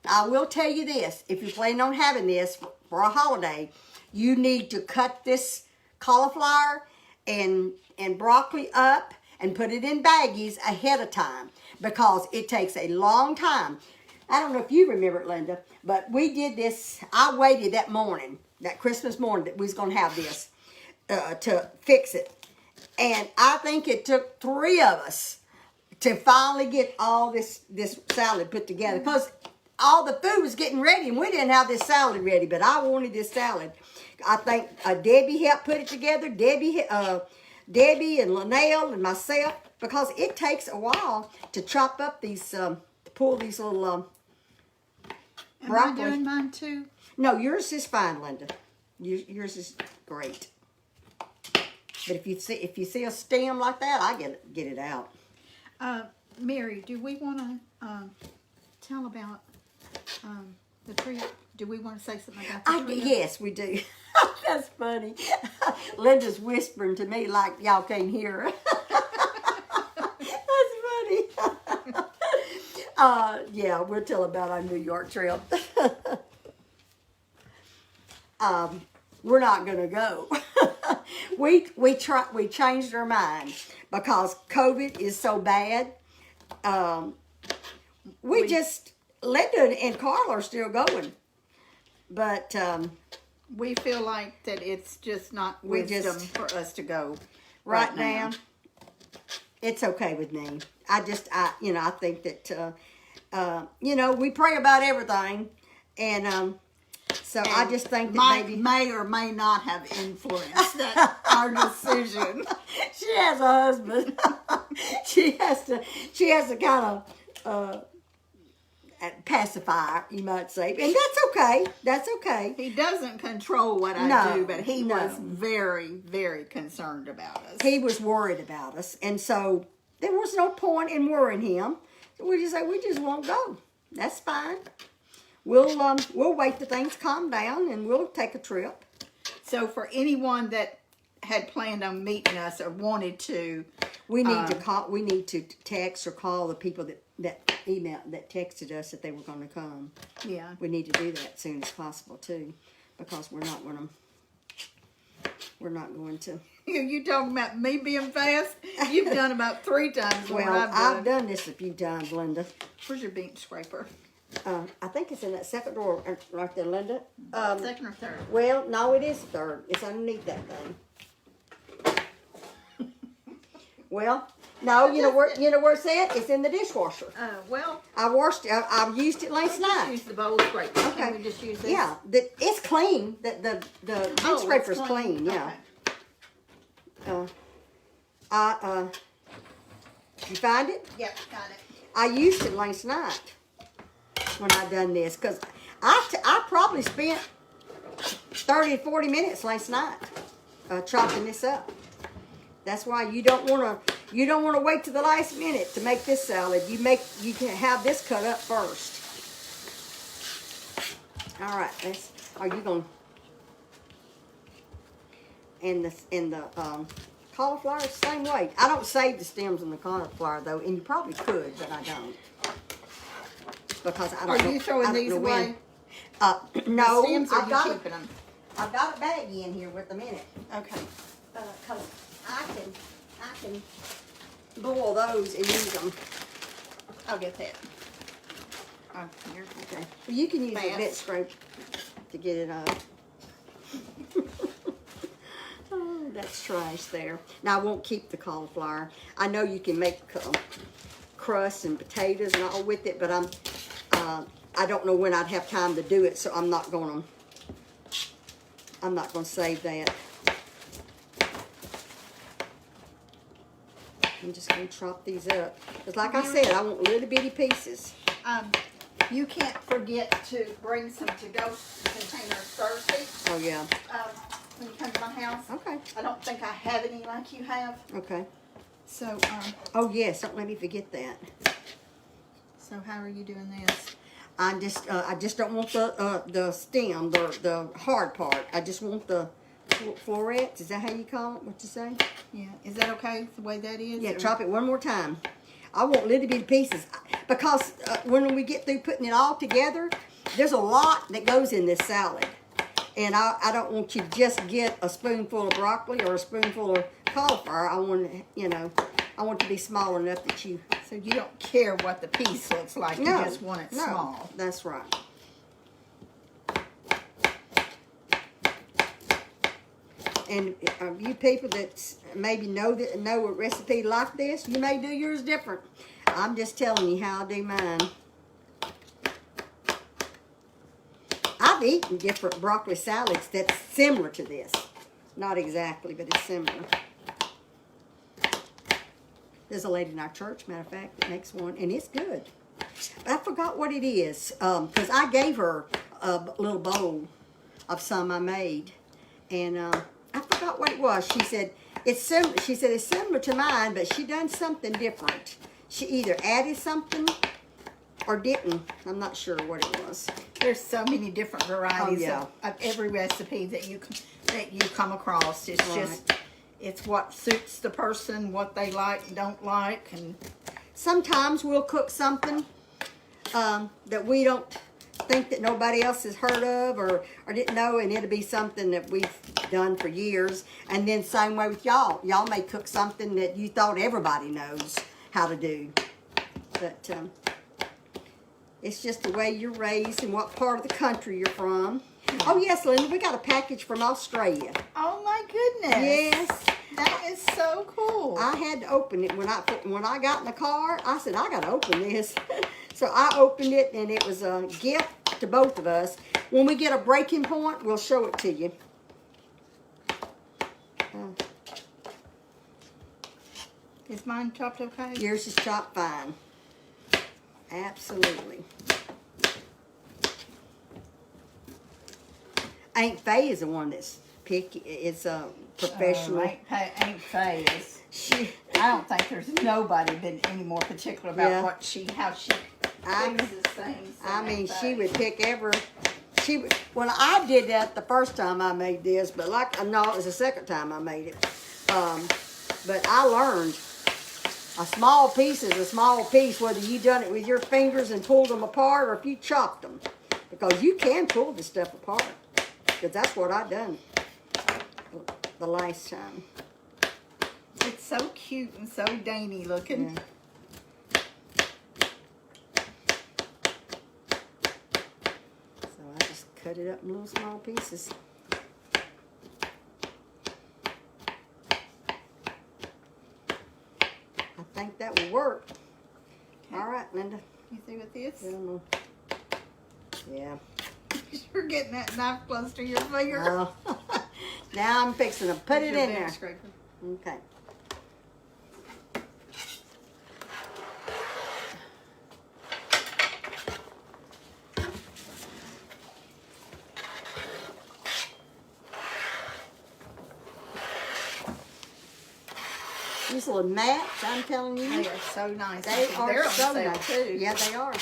I will tell you this: if you're planning on having this for a holiday, you need to cut this cauliflower and broccoli up and put it in baggies ahead of time, because it takes a long time. I don't know if you remember it, Linda, but we did this. I waited that morning, that Christmas morning that we was going to have this, to fix it. And I think it took 3 of us to finally get all this salad put together, because all the food was getting ready and we didn't have this salad ready, but I wanted this salad. I think Debbie helped put it together. Debbie and Linnell and myself, because it takes a while to chop up these, to pull these little broccoli. Am I doing mine too? No, yours is fine, Linda. Yours is great. But if you see a stem like that, I get it out. Mary, do we want to tell about the trip? Do we want to say something about the trip? Yes, we do. That's funny. Linda's whispering to me like y'all can't hear her. That's funny. Yeah, we'll tell about our New York trip. We're not gonna go. we changed our mind because COVID is so bad. Linda and Carl are still going, but we feel like that it's just not wisdom for us to go right now. It's okay with me. I think that we pray about everything, and so I just think that maybe may or may not have influenced our decision. She has a husband. she has to kind of pacify, you might say, and that's okay. That's okay. He doesn't control what I do, but he was very, very concerned about us. He was worried about us, and so there was no point in worrying him. So we just won't go. That's fine. We'll wait till things calm down, and we'll take a trip. So for anyone that had planned on meeting us or wanted to, we need to call. We need to text or call the people that texted us that they were going to come. Yeah, we need to do that as soon as possible too, because we're not going We're not going to. You talking about me being fast? You've done about 3 times what Well, I've done. I've done this a few times, Linda. Where's your bean scraper? I think it's in that second drawer right there, Linda. Second or third? Well, no, it is third. It's underneath that thing. Well, no, you know where it's at? It's in the dishwasher. Well, I washed it. I used it last night. use the bowl scraper. Okay. Can we just use this? Yeah, it's clean. The bean scraper's clean. Yeah. Okay. You find it? Yep, got it. I used it last night when I done this because I probably spent 30 to 40 minutes last night chopping this up. That's why you don't want to wait to the last minute to make this salad. You can have this cut up first. All right, are you going? And the cauliflower is the same way. I don't save the stems in the cauliflower though, and you probably could, but I don't because I don't know. Are you throwing these away? No, The stems, or you keeping them? I've got a baggie in here with them in it. Okay. Cause I can boil those and use them. I'll get that. Oh, here. Okay. Well, you can use Fast. a bit scrape to get it up. Oh, that's trash there. Now I won't keep the cauliflower. I know you can make crust and potatoes and all with it, but I don't know when I'd have time to do it, so I'm not gonna save that. I'm just gonna chop these up. Because like I said, I want little bitty pieces. You can't forget to bring some to-go containers Thursday. Oh yeah. When you come to my house. Okay. I don't think I have any like you have. Okay. So, Oh yes, don't let me forget that. so how are you doing this? I just don't want the stem, the hard part. I just want the florets. Is that how you call it? What you say? Yeah. Is that okay the way that is? Yeah, or- chop it one more time. I want little bitty pieces because when we get through putting it all together, there's a lot that goes in this salad. And I don't want you to just get a spoonful of broccoli or a spoonful of cauliflower. I want it to be small enough that you... So you don't care what the piece looks like. No, You just want it small. That's right. And you people that maybe know a recipe like this, you may do yours different. I'm just telling you how I do mine. I've eaten different broccoli salads that's similar to this. Not exactly, but it's similar. There's a lady in our church, matter of fact, that makes one, and it's good. But I forgot what it is, because I gave her a little bowl of some I made, and I forgot what it was. She said it's similar. She said it's similar to mine, but she done something different. She either added something or didn't. I'm not sure what it was. There's so many different varieties yeah. of every recipe that you come across. It's Right. just it's what suits the person, what they like and don't like, and Sometimes we'll cook something that we don't think that nobody else has heard of or didn't know, and it'll be something that we've done for years. And then same way with y'all. Y'all may cook something that you thought everybody knows how to do. But it's just the way you're raised and what part of the country you're from. Oh yes, Linda, we got a package from Australia. oh my goodness, Yes. that is so cool. I had to open it when I got in the car. I said, I got to open this. So I opened it, and it was a gift to both of us. When we get a breaking point, we'll show it to you. Is mine chopped okay? Yours is chopped fine. Absolutely. Aunt Faye is the one that's picky. It's a professional. Ain't Faye's. She, I don't think there's nobody been any more particular about Yeah. how she fixes things. than I mean, Aunt she Faye. would pick well, I did that the first time I made this, but no, it was the second time I made it. But I learned a small piece is a small piece, whether you done it with your fingers and pulled them apart or if you chopped them. Because you can pull this stuff apart. Because that's what I done. the last time. It's so cute and so dainty looking. Yeah. So I just cut it up in little small pieces. I think that will work. Okay. All right, Linda. You see with this? Yeah. You're getting that knife close to your finger. Oh. Now I'm fixing to put it in there. Scraper. Okay. These little mats, I'm telling you. They are so nice. They are They're on so sale nice. too. Yeah, they are.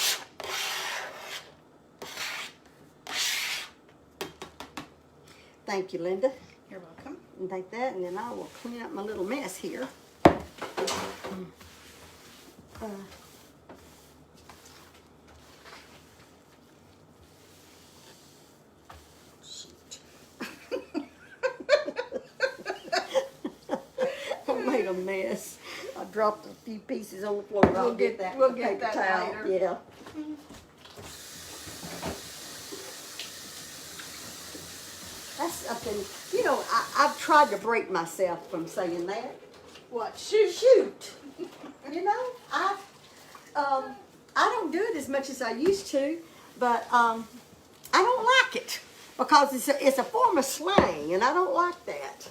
Thank you, Linda. You're welcome. And take that, and then I will clean up my little mess here. Shoot. I made a mess. I dropped a few pieces on the floor. I'll get that. We'll get paper that towel. later. Yeah. That's something, you know, I've tried to break myself from saying that. What? Shoot. Shoot. You know, I don't do it as much as I used to, but I don't like it because it's a form of slang, and I don't like that.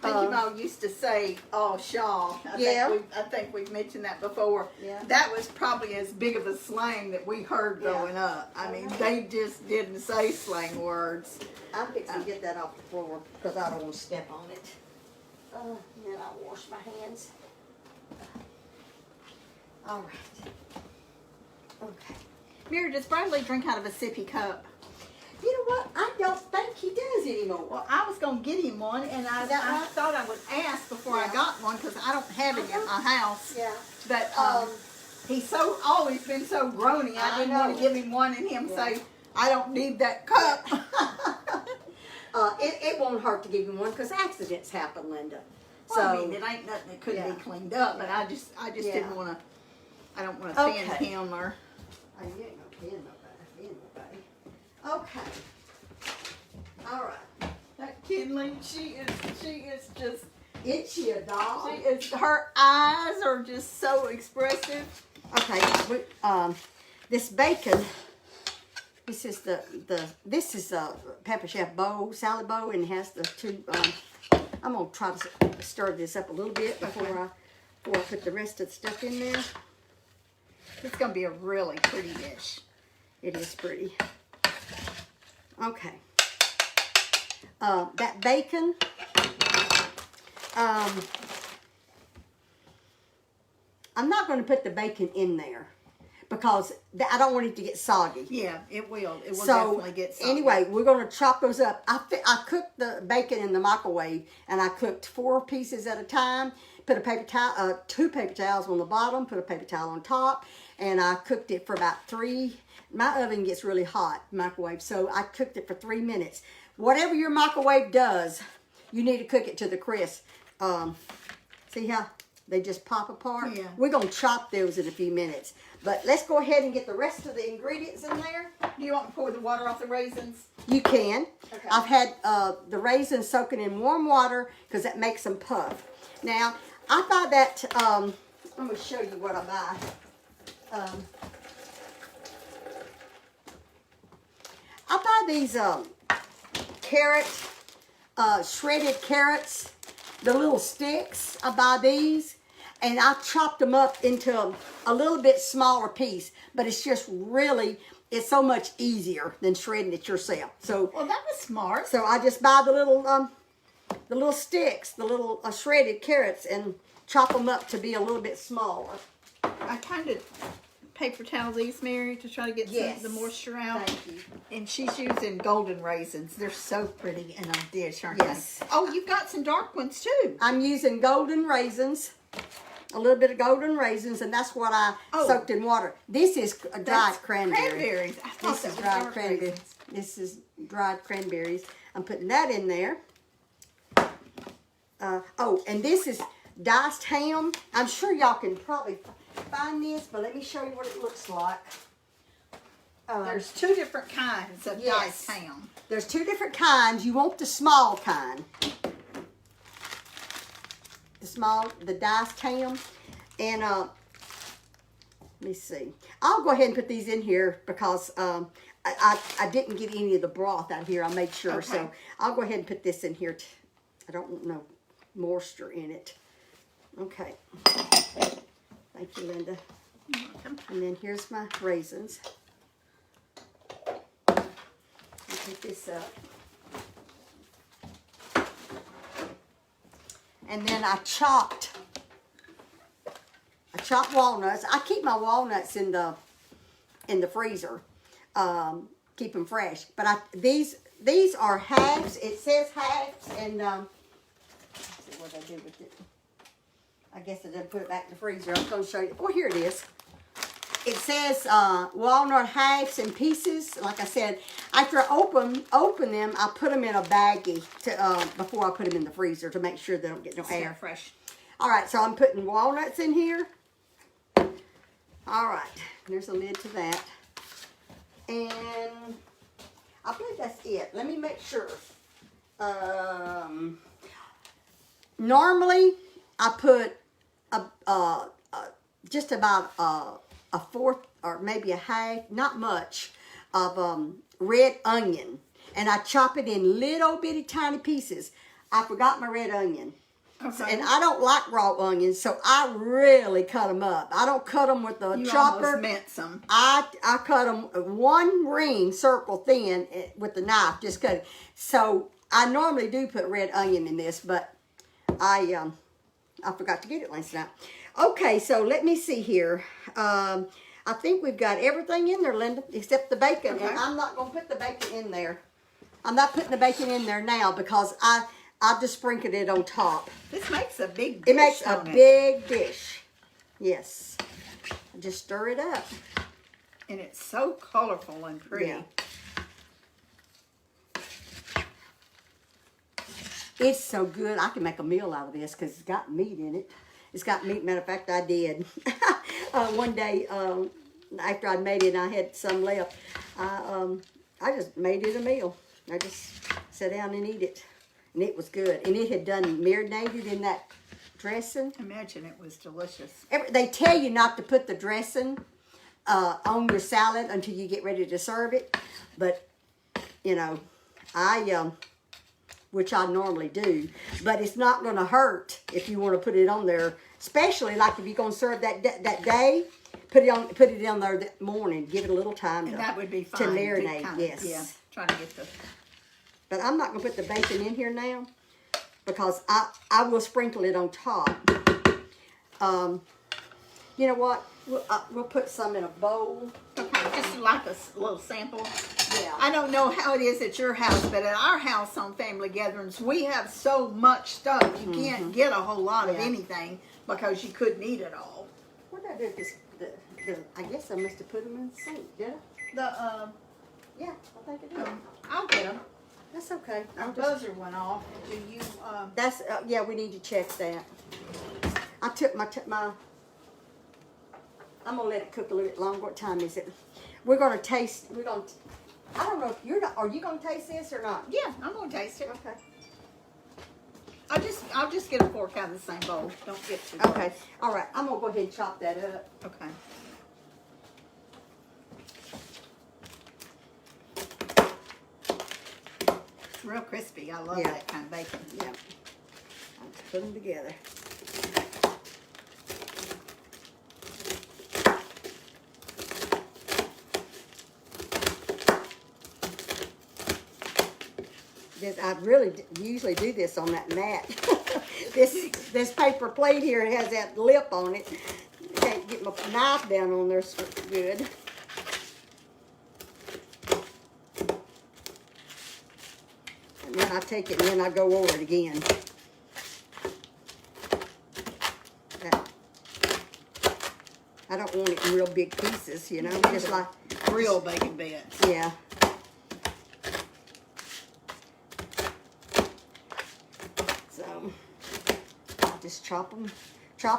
I think you all used to say, "Oh, Shaw." I think we've mentioned that before. Yeah. That was probably as big of a slang that we heard growing up. I mean, they just didn't say slang words. I'm fixing to get that off the floor because I don't want to step on it. And then I'll wash my hands. All right. Okay. Mary, does Bradley drink out of a sippy cup? You know what? I don't think he does anymore. Well, I was going to get him one, and I thought I would ask before I got one because I don't have it in my house. Yeah. But he's always been so groany. I didn't want to give him one and him say, "I don't need that cup." It won't hurt to give him one because accidents happen, Linda. Well, I mean, it ain't nothing that couldn't be cleaned up, but I just didn't want to. I don't want to offend him or. Oh, you ain't gonna offend nobody. Okay. All right. That Kinley, she is just. Isn't she a doll? Her eyes are just so expressive. Okay. This bacon. This is a pepper chef bowl, salad bowl, and it has the two. I'm gonna try to stir this up a little bit before I put the rest of the stuff in there. It's gonna be a really pretty dish. It is pretty. Okay. That bacon. I'm not going to put the bacon in there because I don't want it to get soggy. Yeah, it will. It will definitely get soggy. Anyway, we're going to chop those up. I cooked the bacon in the microwave, and I cooked 4 pieces at a time. Put a paper towel, 2 paper towels on the bottom, put a paper towel on top, and I cooked it for about 3. My oven gets really hot, microwave, so I cooked it for 3 minutes. Whatever your microwave does, you need to cook it to the crisp. See how they just pop apart? Yeah. We're going to chop those in a few minutes. But let's go ahead and get the rest of the ingredients in there. Do you want to pour the water off the raisins? You can. Okay. I've had the raisins soaking in warm water because that makes them puff. Now, I buy that, I'm going to show you what I buy. I buy these shredded carrots, the little sticks. I buy these, and I chopped them up into a little bit smaller piece, but it's just really, it's so much easier than shredding it yourself. So, well, that was smart. So I just buy the little sticks, the little shredded carrots, and chop them up to be a little bit smaller. I kind of paper towel these, Mary, to try to get some of the moisture out. Thank you. And she's using golden raisins. They're so pretty in a dish, aren't Yes. they? Oh, you've got some dark ones too. I'm using golden raisins, a little bit of golden raisins, and that's what I soaked in water. This is dried cranberry. Cranberries. I thought This that is was dried dark cranberries. raisins. This is dried cranberries. I'm putting that in there. Oh, and this is diced ham. I'm sure y'all can probably find this, but let me show you what it looks like. There's two different kinds of diced ham. There's two different kinds. You want the small kind. The diced ham. And let me see. I'll go ahead and put these in here because I didn't get any of the broth out here. I made sure. Okay. So I'll go ahead and put this in here. I don't want no moisture in it. Okay. Thank you, Linda. You're welcome. And then here's my raisins. I'll pick this up. And then I chopped walnuts. I keep my walnuts in the freezer, keep them fresh. But these are halves. It says halves, and let's see what I do with it. I guess I didn't put it back in the freezer. I'm going to show you. Oh, here it is. It says walnut halves and pieces. Like I said, after I open them, I put them in a baggie before I put them in the freezer to make sure they don't get no air. Fresh. All right, so I'm putting walnuts in here. All right, there's a lid to that. And I believe that's it. Let me make sure. Normally, I put just about a fourth or maybe a half, not much, of red onion. And I chop it in little bitty tiny pieces. I forgot my red onion. Okay. And I don't like raw onions, so I really cut them up. I don't cut them with the chopper. You almost meant some. I cut them one ring circle thin with the knife, just cut it. So I normally do put red onion in this, but I forgot to get it last night. Okay, so let me see here. I think we've got everything in there, Linda, except the bacon. Okay. And I'm not going to put the bacon in there. I'm not putting the bacon in there now because I just sprinkled it on top. This makes a big dish. It makes a big dish. Yes. Just stir it up. And it's so colorful and pretty. Yeah. It's so good. I can make a meal out of this because it's got meat in it. It's got meat. Matter of fact, I did. One day, after I'd made it and I had some left, I just made it a meal. I just sat down and eat it. And it was good. And it had done marinated in that dressing. Imagine it was delicious. They tell you not to put the dressing on your salad until you get ready to serve it. But, you know, which I normally do. But it's not going to hurt if you want to put it on there. Especially like if you're going to serve that day. Put it on there that morning. Give it a little time that would be fine to marinate. Yes. Yeah, trying to get the... But I'm not going to put the bacon in here now because I will sprinkle it on top. You know what? We'll put some in a bowl. Okay, just like a little sample. Yeah. I don't know how it is at your house, but at our house on family gatherings, we have so much stuff. You can't get a whole lot of anything because you couldn't eat it all. What did I do with this? I guess I must have put them in the sink, did I? Yeah, I think I did. I'll get them. That's okay. Our buzzer went off. Do you? That's yeah. We need to check that. I took my. I'm gonna let it cook a little bit longer. What time is it? We're gonna taste. I don't know if you're not. Are you gonna taste this or not? Yeah, I'm gonna taste it. Okay. I'll just get a fork out of the same bowl. Don't get too. Okay. All right. I'm gonna go ahead and chop that up. Okay. It's real crispy. I love that kind of bacon. Yeah. I'll just put them together. I really usually do this on that mat. this paper plate here has that lip on it. I can't get my knife down on there so good. And then I take it and then I go over it again. I don't want it in real big pieces, you know, just like real bacon bits. Yeah. just chop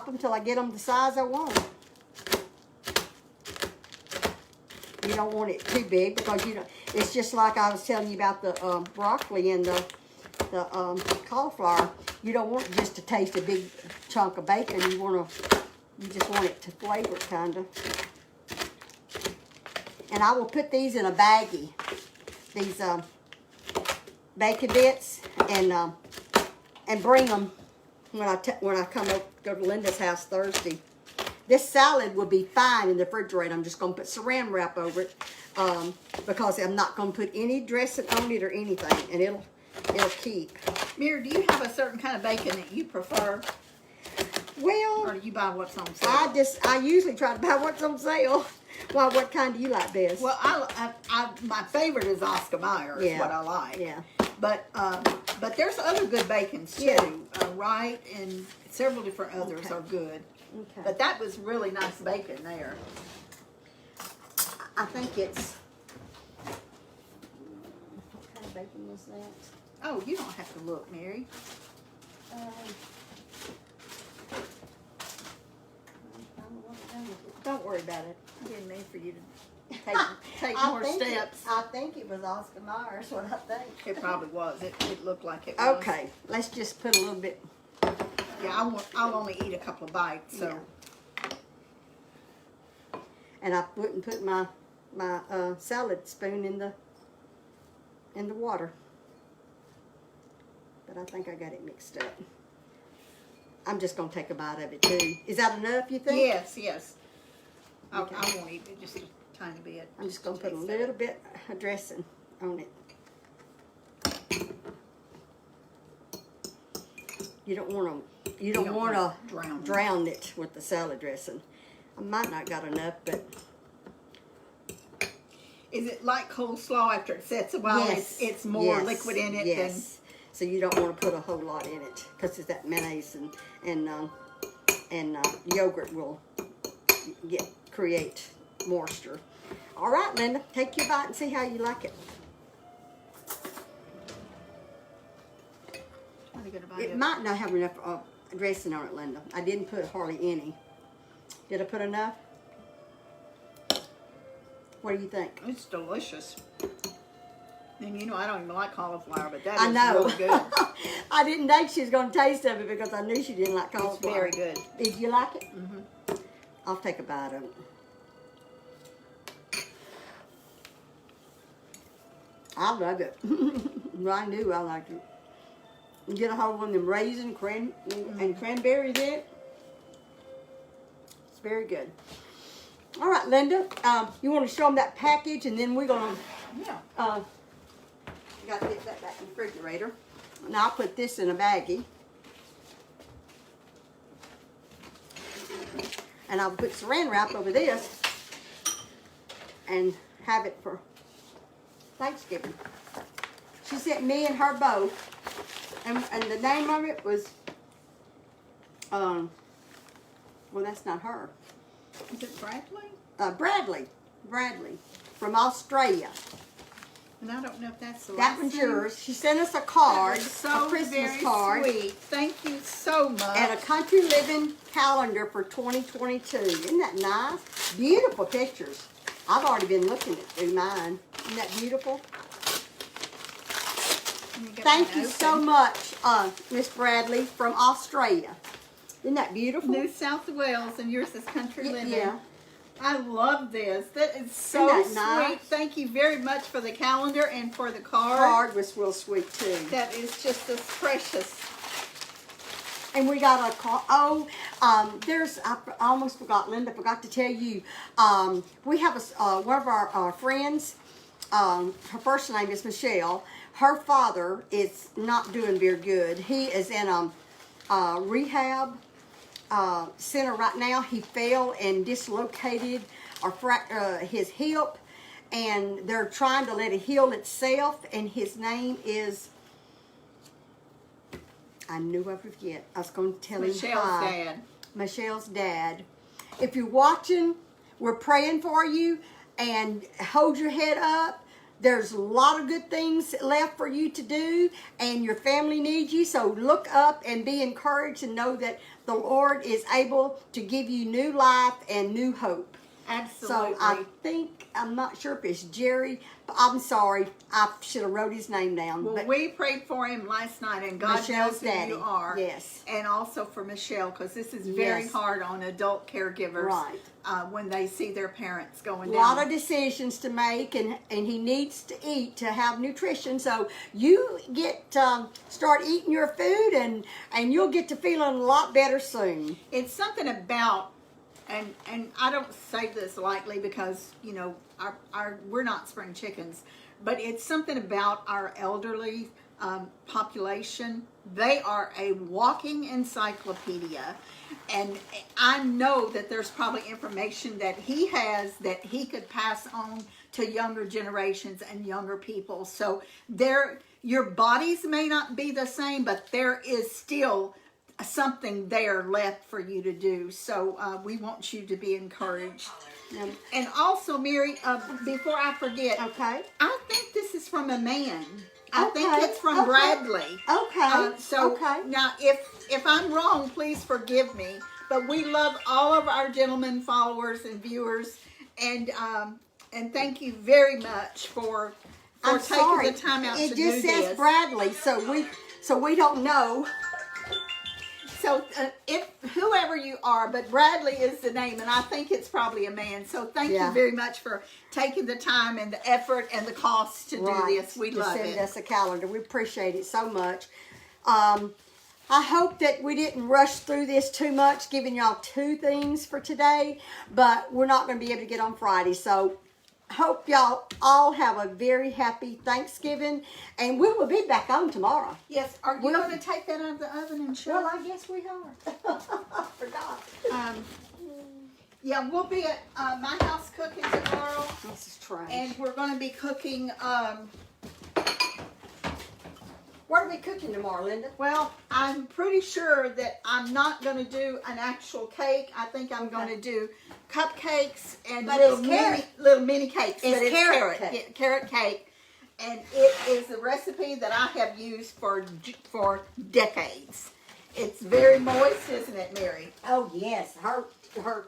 them till I get them the size I want. You don't want it too big because you know it's just like I was telling you about the broccoli and the cauliflower. You don't want just to taste a big chunk of bacon. You just want it to flavor it, kind of. And I will put these in a baggie. These bacon bits and bring them when I go to Linda's house Thursday. This salad will be fine in the refrigerator. I'm just going to put saran wrap over it because I'm not going to put any dressing on it or anything, and it'll keep. Mary, do you have a certain kind of bacon that you prefer? Well, or do you buy what's on sale? I usually try to buy what's on sale. Well, what kind do you like best? Well, my favorite is Oscar Mayer. Is what I like. Yeah. But there's other good bacons too. Yeah. Right, and several different others are good. Okay. But that was really nice bacon there. I think it's. What kind of bacon was that? Oh, you don't have to look, Mary. Don't worry about it. I didn't mean for you to take more steps. I think it was Oscar Mayer, is what I think. It probably was. It looked like it was. Okay, let's just put a little bit. Yeah, I'll only eat a couple of bites, so. Yeah. And I wouldn't put my salad spoon in the water. But I think I got it mixed up. I'm just going to take a bite of it too. Is that enough, you think? Yes. Okay. I won't eat it, just a tiny bit. I'm just going to put a little bit of dressing on it. You don't want to drown it with the salad dressing. I might not got enough, but is it like coleslaw after it sets a while? Yes. It's more liquid in it than. So you don't want to put a whole lot in it because it's that mayonnaise and yogurt will create moisture. All right, Linda, take your bite and see how you like it. It might not have enough dressing on it, Linda. I didn't put hardly any. Did I put enough? What do you think? It's delicious. And you know, I don't even like cauliflower, but that is really good. I didn't think she was going to taste of it because I knew she didn't like cauliflower. It's very good. Did you like it? Mm-hmm. I'll take a bite of it. I love it. I knew I liked it. You get a hold of one of them raisins and cranberries in it. It's very good. All right, Linda, you want to show them that package, and then we're going to... Yeah. You got to get that back in the refrigerator. Now I'll put this in a baggie. And I'll put saran wrap over this and have it for Thanksgiving. She sent me and her both. And the name of it was, well, that's not her. Is it Bradley? Bradley from Australia. And I don't know if that's the That last one's name. yours. She sent us a card, So a Christmas very card. Sweet. Thank you so much. And a country living calendar for 2022. Isn't that nice? Beautiful pictures. I've already been looking through mine. Isn't that beautiful? Thank you so much, Miss Bradley from Australia. Isn't that beautiful? New South Wales, and yours is country living. Yeah. I love this. That is so Isn't that sweet. nice? Thank you very much for the calendar and for the card. Card was real sweet too. That is just as precious. And we got a call. I almost forgot. Linda forgot to tell you. We have one of our friends. Her first name is Michelle. Her father is not doing very good. He is in a rehab center right now. He fell and dislocated his hip, and they're trying to let it heal itself. And his name is, I knew I would forget. I was going to tell him Michelle's dad. Michelle's dad. If you're watching, we're praying for you, and hold your head up. there's a lot of good things left for you to do, and your family needs you. So look up and be encouraged and know that the Lord is able to give you new life and new hope. Absolutely. So I think, I'm not sure if it's Jerry. I'm sorry, I should have wrote his name down. Well, but we prayed for him last night, and God knows Michelle's who daddy. you are. Yes. And also for Michelle, because this is very Yes. hard on adult caregivers. Right. When they see their parents going a down. lot of decisions to make, and he needs to eat to have nutrition. So you get start eating your food, and you'll get to feeling a lot better soon. It's something about, and I don't say this lightly because, you know, we're not spring chickens, but it's something about our elderly population. They are a walking encyclopedia, and I know that there's probably information that he has that he could pass on to younger generations and younger people. So your bodies may not be the same, but there is still something there left for you to do. So we want you to be encouraged. And also, Mary, before I forget, Okay. I think this is from a man. I Okay, think it's from okay, Bradley. Okay. So okay. now, if I'm wrong, please forgive me. But we love all of our gentlemen followers and viewers, and thank you very much for I'm taking sorry. the time out It to just do says this. Bradley, so we don't know. So if whoever you are, but Bradley is the name, and I think it's probably a man. So thank you very much for taking the time and the effort and the cost to do this. We love it. Send us a calendar. We appreciate it so much. I hope that we didn't rush through this too much, giving y'all 2 things for today, but we're not going to be able to get on Friday. So hope y'all all have a very happy Thanksgiving, and we will be back on tomorrow. Yes. Are you going to take that out of the oven and show? Well, I guess we are. I forgot. Yeah, we'll be at my house cooking tomorrow, This is trash. and we're going to be cooking. What are we cooking tomorrow, Linda? Well, I'm pretty sure that I'm not going to do an actual cake. I think I'm going to do cupcakes and But little it's carrot. mini cakes. It's But it's carrot carrot. cake. Yeah, carrot cake. And it is a recipe that I have used for decades. It's very moist, isn't it, Mary? Oh yes, her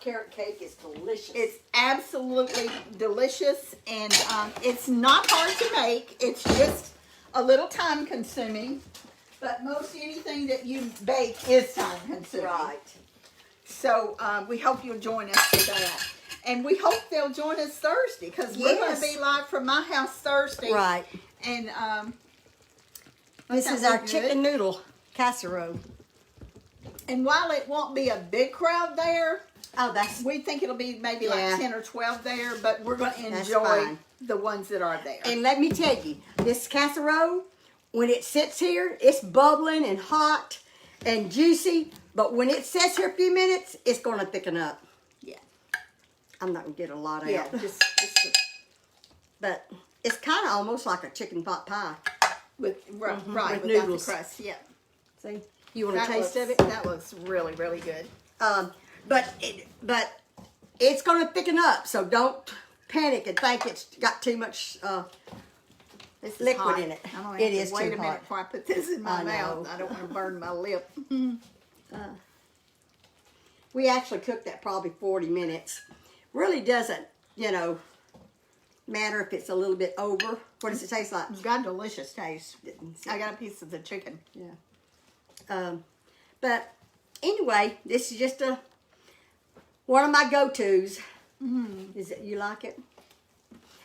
carrot cake is delicious. It's absolutely delicious, and it's not hard to make. It's just a little time consuming, but most anything that you bake is time consuming. right. So we hope you'll join us for that. And we hope they'll join us Thursday, because we're going to Yes. be live from my house Thursday. Right. And This is our chicken noodle casserole. And while it won't be a big crowd there, Oh, that's we think it'll be maybe Yeah. like 10 or 12 there, but we're going to That's enjoy fine. the ones that are there. And let me tell you, this casserole, when it sits here, it's bubbling and hot and juicy. But when it sits here a few minutes, it's going to thicken up. Yeah. I'm not going to get a lot out. Yeah, just But it's kind of almost like a chicken pot pie. with right, with without noodles. the crust. Yeah. See? You want a That taste looks, of it? That looks really, really good. But it's going to thicken up. So don't panic and think it's got too much This is liquid hot. in it. I'm gonna It have is to wait too a minute hot. before I put this in my I mouth. know. I don't want to burn my lip. We actually cooked that probably 40 minutes. Really doesn't, matter if it's a little bit over. What does it taste like? It's got a delicious taste. I got a piece of the chicken. Yeah. But anyway, this is just one of my go-tos. Is it? You like it?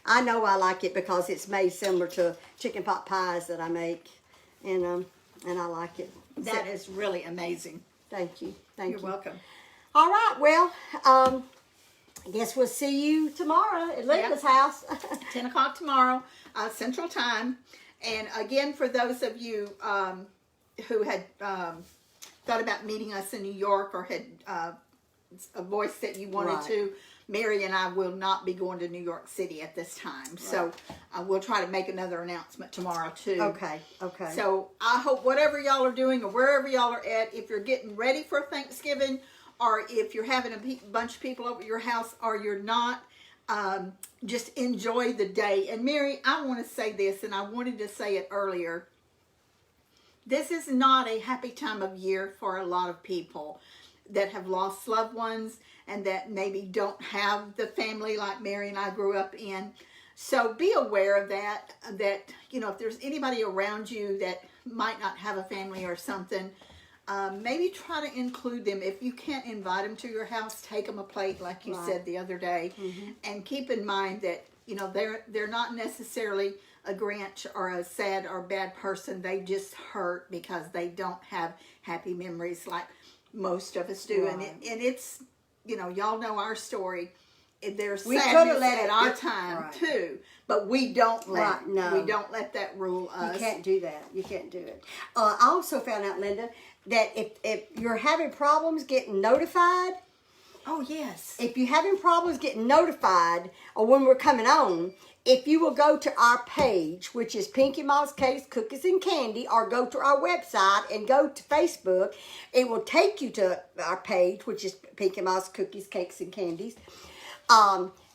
I know I like it because it's made similar to chicken pot pies that I make, and I like it. That is really amazing. Thank you. Thank You're you. welcome. All right. Well, I guess we'll see you tomorrow at Linda's house. 10 o'clock tomorrow, Central Time. And again, for those of you who had thought about meeting us in New York or had a voice that you wanted to, Mary and I will not be going to New York City at this time. Right. So we'll try to make another announcement tomorrow too. Okay, okay. So I hope whatever y'all are doing or wherever y'all are at, if you're getting ready for Thanksgiving or if you're having a bunch of people over at your house or you're not, just enjoy the day. And Mary, I want to say this, and I wanted to say it earlier. This is not a happy time of year for a lot of people that have lost loved ones and that maybe don't have the family like Mary and I grew up in. So be aware of that, you know, if there's anybody around you that might not have a family or something, maybe try to include them. If you can't invite them to your house, take them a plate like you said the other day. And keep in mind that, you know, they're not necessarily a Grinch or a sad or bad person. They just hurt because they don't have happy memories like most of us do. And it's, you know, y'all know our story. There's sadness at our time too, but we don't let we don't let that rule us. You can't do that. You can't do it. I also found out, Linda, that if you're having problems getting notified, oh yes, if you're having problems getting notified or when we're coming on, if you will go to our page, which is Pinky Moss Cakes, Cookies, and Candy, or go to our website and go to Facebook, it will take you to our page, which is Pinky Moss Cookies, Cakes, and Candies.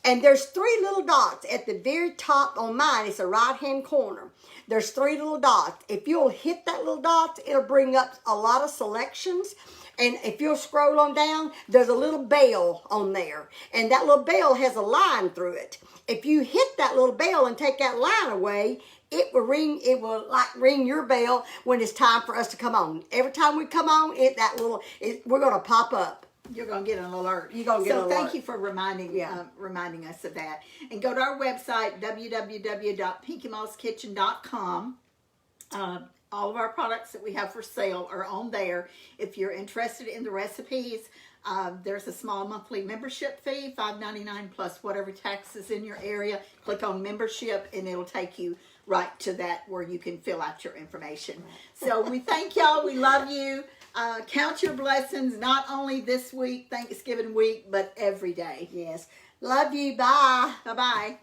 And there's 3 little dots at the very top on mine. It's the right-hand corner. There's 3 little dots. If you'll hit that little dot, it'll bring up a lot of selections. And if you'll scroll on down, there's a little bell on there. And that little bell has a line through it. If you hit that little bell and take that line away, it will ring your bell when it's time for us to come on. Every time we come on, we're going to pop up. You're going to get an alert. You're going to get an alert. So thank you for reminding us of that. And go to our website, www.pinkymosskitchen.com. All of our products that we have for sale are on there. If you're interested in the recipes, there's a small monthly membership fee, $5.99 plus whatever tax is in your area. Click on membership and it'll take you right to that where you can fill out your information. So we thank y'all. We love you. Count your blessings, not only this week, Thanksgiving week, but every day. Yes. Love you. Bye. Bye-bye.